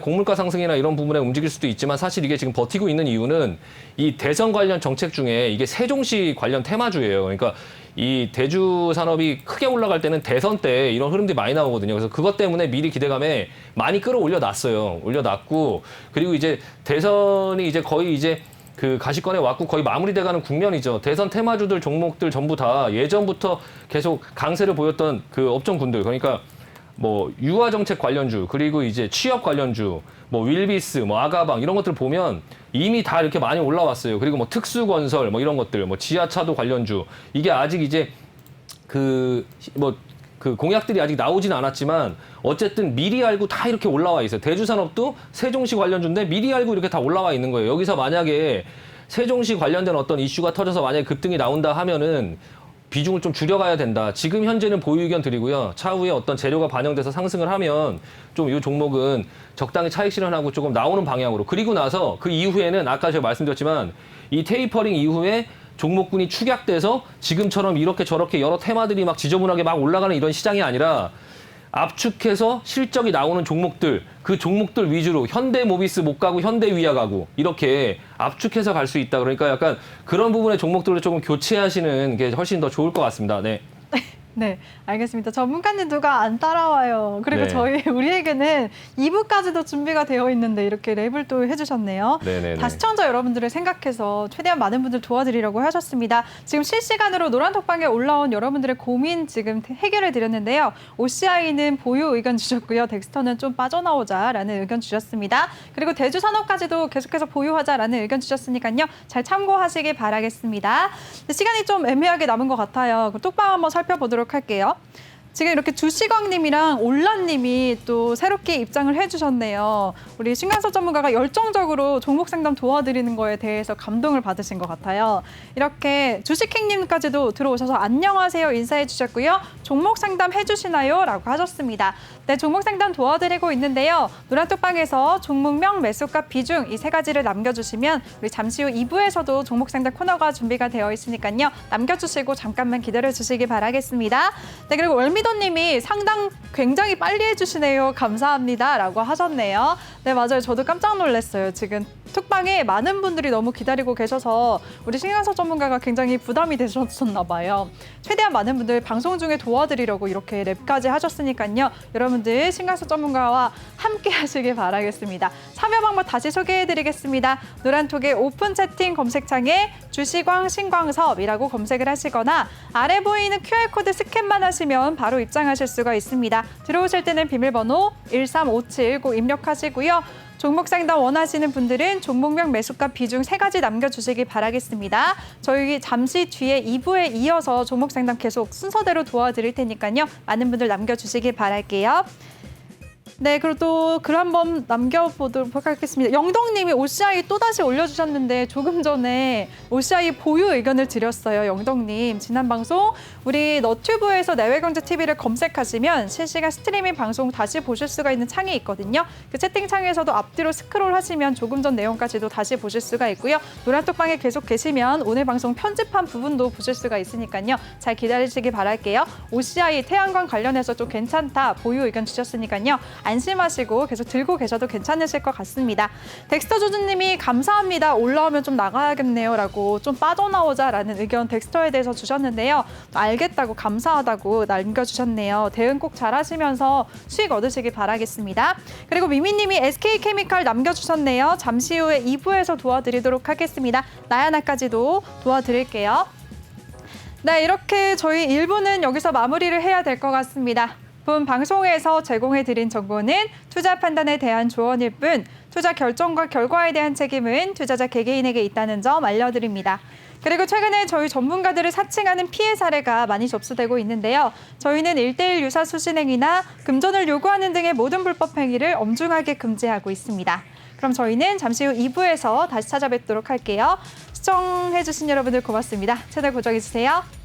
곡물가 상승이나 이런 부분에 움직일 수도 있지만 사실 이게 지금 버티고 있는 이유는 이 대선 관련 정책 중에 이게 세종시 관련 테마주예요. 그러니까 이 대주 산업이 크게 올라갈 때는 대선 때 이런 흐름들이 많이 나오거든요. 그래서 그것 때문에 미리 기대감에 많이 끌어올려 놨어요. 올려놨고 그리고 이제 대선이 이제 거의 이제 그 가시권에 왔고 거의 마무리돼가는 국면이죠. 대선 테마주들 종목들 전부 다 예전부터 계속 강세를 보였던 그 업종군들 그러니까 뭐 유아 정책 관련주 그리고 이제 취업 관련주 뭐 윌비스 뭐 아가방 이런 것들 보면 이미 다 이렇게 많이 올라왔어요. 그리고 뭐 특수건설 뭐 이런 것들 뭐 지하차도 관련주 이게 아직 이제 그 공약들이 아직 나오진 않았지만 어쨌든 미리 알고 다 이렇게 올라와 있어요. 대주산업도 세종시 관련주인데 미리 알고 이렇게 다 올라와 있는 거예요. 여기서 만약에 세종시 관련된 어떤 이슈가 터져서 만약에 급등이 나온다 하면은 비중을 좀 줄여가야 된다. 지금 현재는 보유 의견 드리고요. 차후에 어떤 재료가 반영돼서 상승을 하면 좀 이 종목은 적당히 차익 실현하고 조금 나오는 방향으로. 그리고 나서 그 이후에는 아까 제가 말씀드렸지만 이 테이퍼링 이후에 종목군이 축약돼서 지금처럼 이렇게 저렇게 여러 테마들이 막 지저분하게 막 올라가는 이런 시장이 아니라 압축해서 실적이 나오는 종목들, 그 종목들 위주로 현대모비스 못 가고 현대위아 가고 이렇게 압축해서 갈 수 있다. 그러니까 약간 그런 부분의 종목들을 조금 교체하시는 게 훨씬 더 좋을 것 같습니다. 네. 네, 알겠습니다. 전문가님 누가 안 따라와요. 그리고 네. 우리에게는 2부까지도 준비가 되어 있는데 이렇게 랩을 또 해주셨네요. 네네네. 다 시청자 여러분들을 생각해서 최대한 많은 분들 도와드리려고 하셨습니다. 지금 실시간으로 노란톡방에 올라온 여러분들의 고민 지금 해결해 드렸는데요. OCI는 보유 의견 주셨고요. 덱스터는 좀 빠져나오자라는 의견 주셨습니다. 그리고 대주산업까지도 계속해서 보유하자라는 의견 주셨으니까요. 잘 참고하시기 바라겠습니다. 시간이 좀 애매하게 남은 것 같아요. 톡방 한번 살펴보도록 할게요. 지금 이렇게 주시광님이랑 올라님이 또 새롭게 입장을 해주셨네요. 우리 신강서 전문가가 열정적으로 종목 상담 도와드리는 거에 대해서 감동을 받으신 것 같아요. 이렇게 주식행님까지도 들어오셔서 안녕하세요 인사해 주셨고요. 종목 상담 해주시나요? 라고 하셨습니다. 네, 종목 상담 도와드리고 있는데요. 노란톡방에서 종목명, 매수가, 비중 이 세 가지를 남겨주시면 우리 잠시 후 2부에서도 종목 상담 코너가 준비가 되어 있으니까요. 남겨주시고 잠깐만 기다려주시기 바라겠습니다. 네, 그리고 월미도님이 상담 굉장히 빨리 해주시네요. 감사합니다. 라고 하셨네요. 네, 맞아요. 저도 깜짝 놀랐어요. 지금 톡방에 많은 분들이 너무 기다리고 계셔서 우리 신강서 전문가가 굉장히 부담이 되셨었나 봐요. 최대한 많은 분들 방송 중에 도와드리려고 이렇게 랩까지 하셨으니까요. 여러분들 신강서 전문가와 함께 하시길 바라겠습니다. 참여 방법 다시 소개해드리겠습니다. 노란톡의 오픈 채팅 검색창에 주시광 신광섭이라고 검색을 하시거나 아래 보이는 QR코드 스캔만 하시면 바로 입장하실 수가 있습니다. 들어오실 때는 비밀번호 135719 입력하시고요. 종목 상담 원하시는 분들은 종목명, 매수가, 비중 세 가지 남겨주시기 바라겠습니다. 저희 잠시 뒤에 2부에 이어서 종목 상담 계속 순서대로 도와드릴 테니까요. 많은 분들 남겨주시기 바랄게요. 네, 그리고 또 글 한번 남겨보도록 하겠습니다. 영덕님이 OCI 또다시 올려주셨는데 조금 전에 OCI 보유 의견을 드렸어요. 영덕님, 지난 방송 우리 너튜브에서 내외경제TV를 검색하시면 실시간 스트리밍 방송 다시 보실 수가 있는 창이 있거든요. 그 채팅창에서도 앞뒤로 스크롤 하시면 조금 전 내용까지도 다시 보실 수가 있고요. 노란톡방에 계속 계시면 오늘 방송 편집한 부분도 보실 수가 있으니까요. 잘 기다리시기 바랄게요. OCI 태양광 관련해서 좀 괜찮다 보유 의견 주셨으니까요. 안심하시고 계속 들고 계셔도 괜찮으실 것 같습니다. 덱스터 조주님이 감사합니다. 올라오면 좀 나가야겠네요. 라고 좀 빠져나오자라는 의견 덱스터에 대해서 주셨는데요. 알겠다고 감사하다고 남겨주셨네요. 대응 꼭 잘하시면서 수익 얻으시기 바라겠습니다. 그리고 미미님이 SK케미칼 남겨주셨네요. 잠시 후에 2부에서 도와드리도록 하겠습니다. 나야나까지도 도와드릴게요. 네, 이렇게 저희 1부는 여기서 마무리를 해야 될 것 같습니다. 본 방송에서 제공해드린 정보는 투자 판단에 대한 조언일 뿐 투자 결정과 결과에 대한 책임은 투자자 개개인에게 있다는 점 알려드립니다. 그리고 최근에 저희 전문가들을 사칭하는 피해 사례가 많이 접수되고 있는데요. 저희는 1:1 유사 수신행위나 금전을 요구하는 등의 모든 불법 행위를 엄중하게 금지하고 있습니다. 그럼 저희는 잠시 후 2부에서 다시 찾아뵙도록 할게요. 시청해주신 여러분들 고맙습니다. 채널 고정해주세요.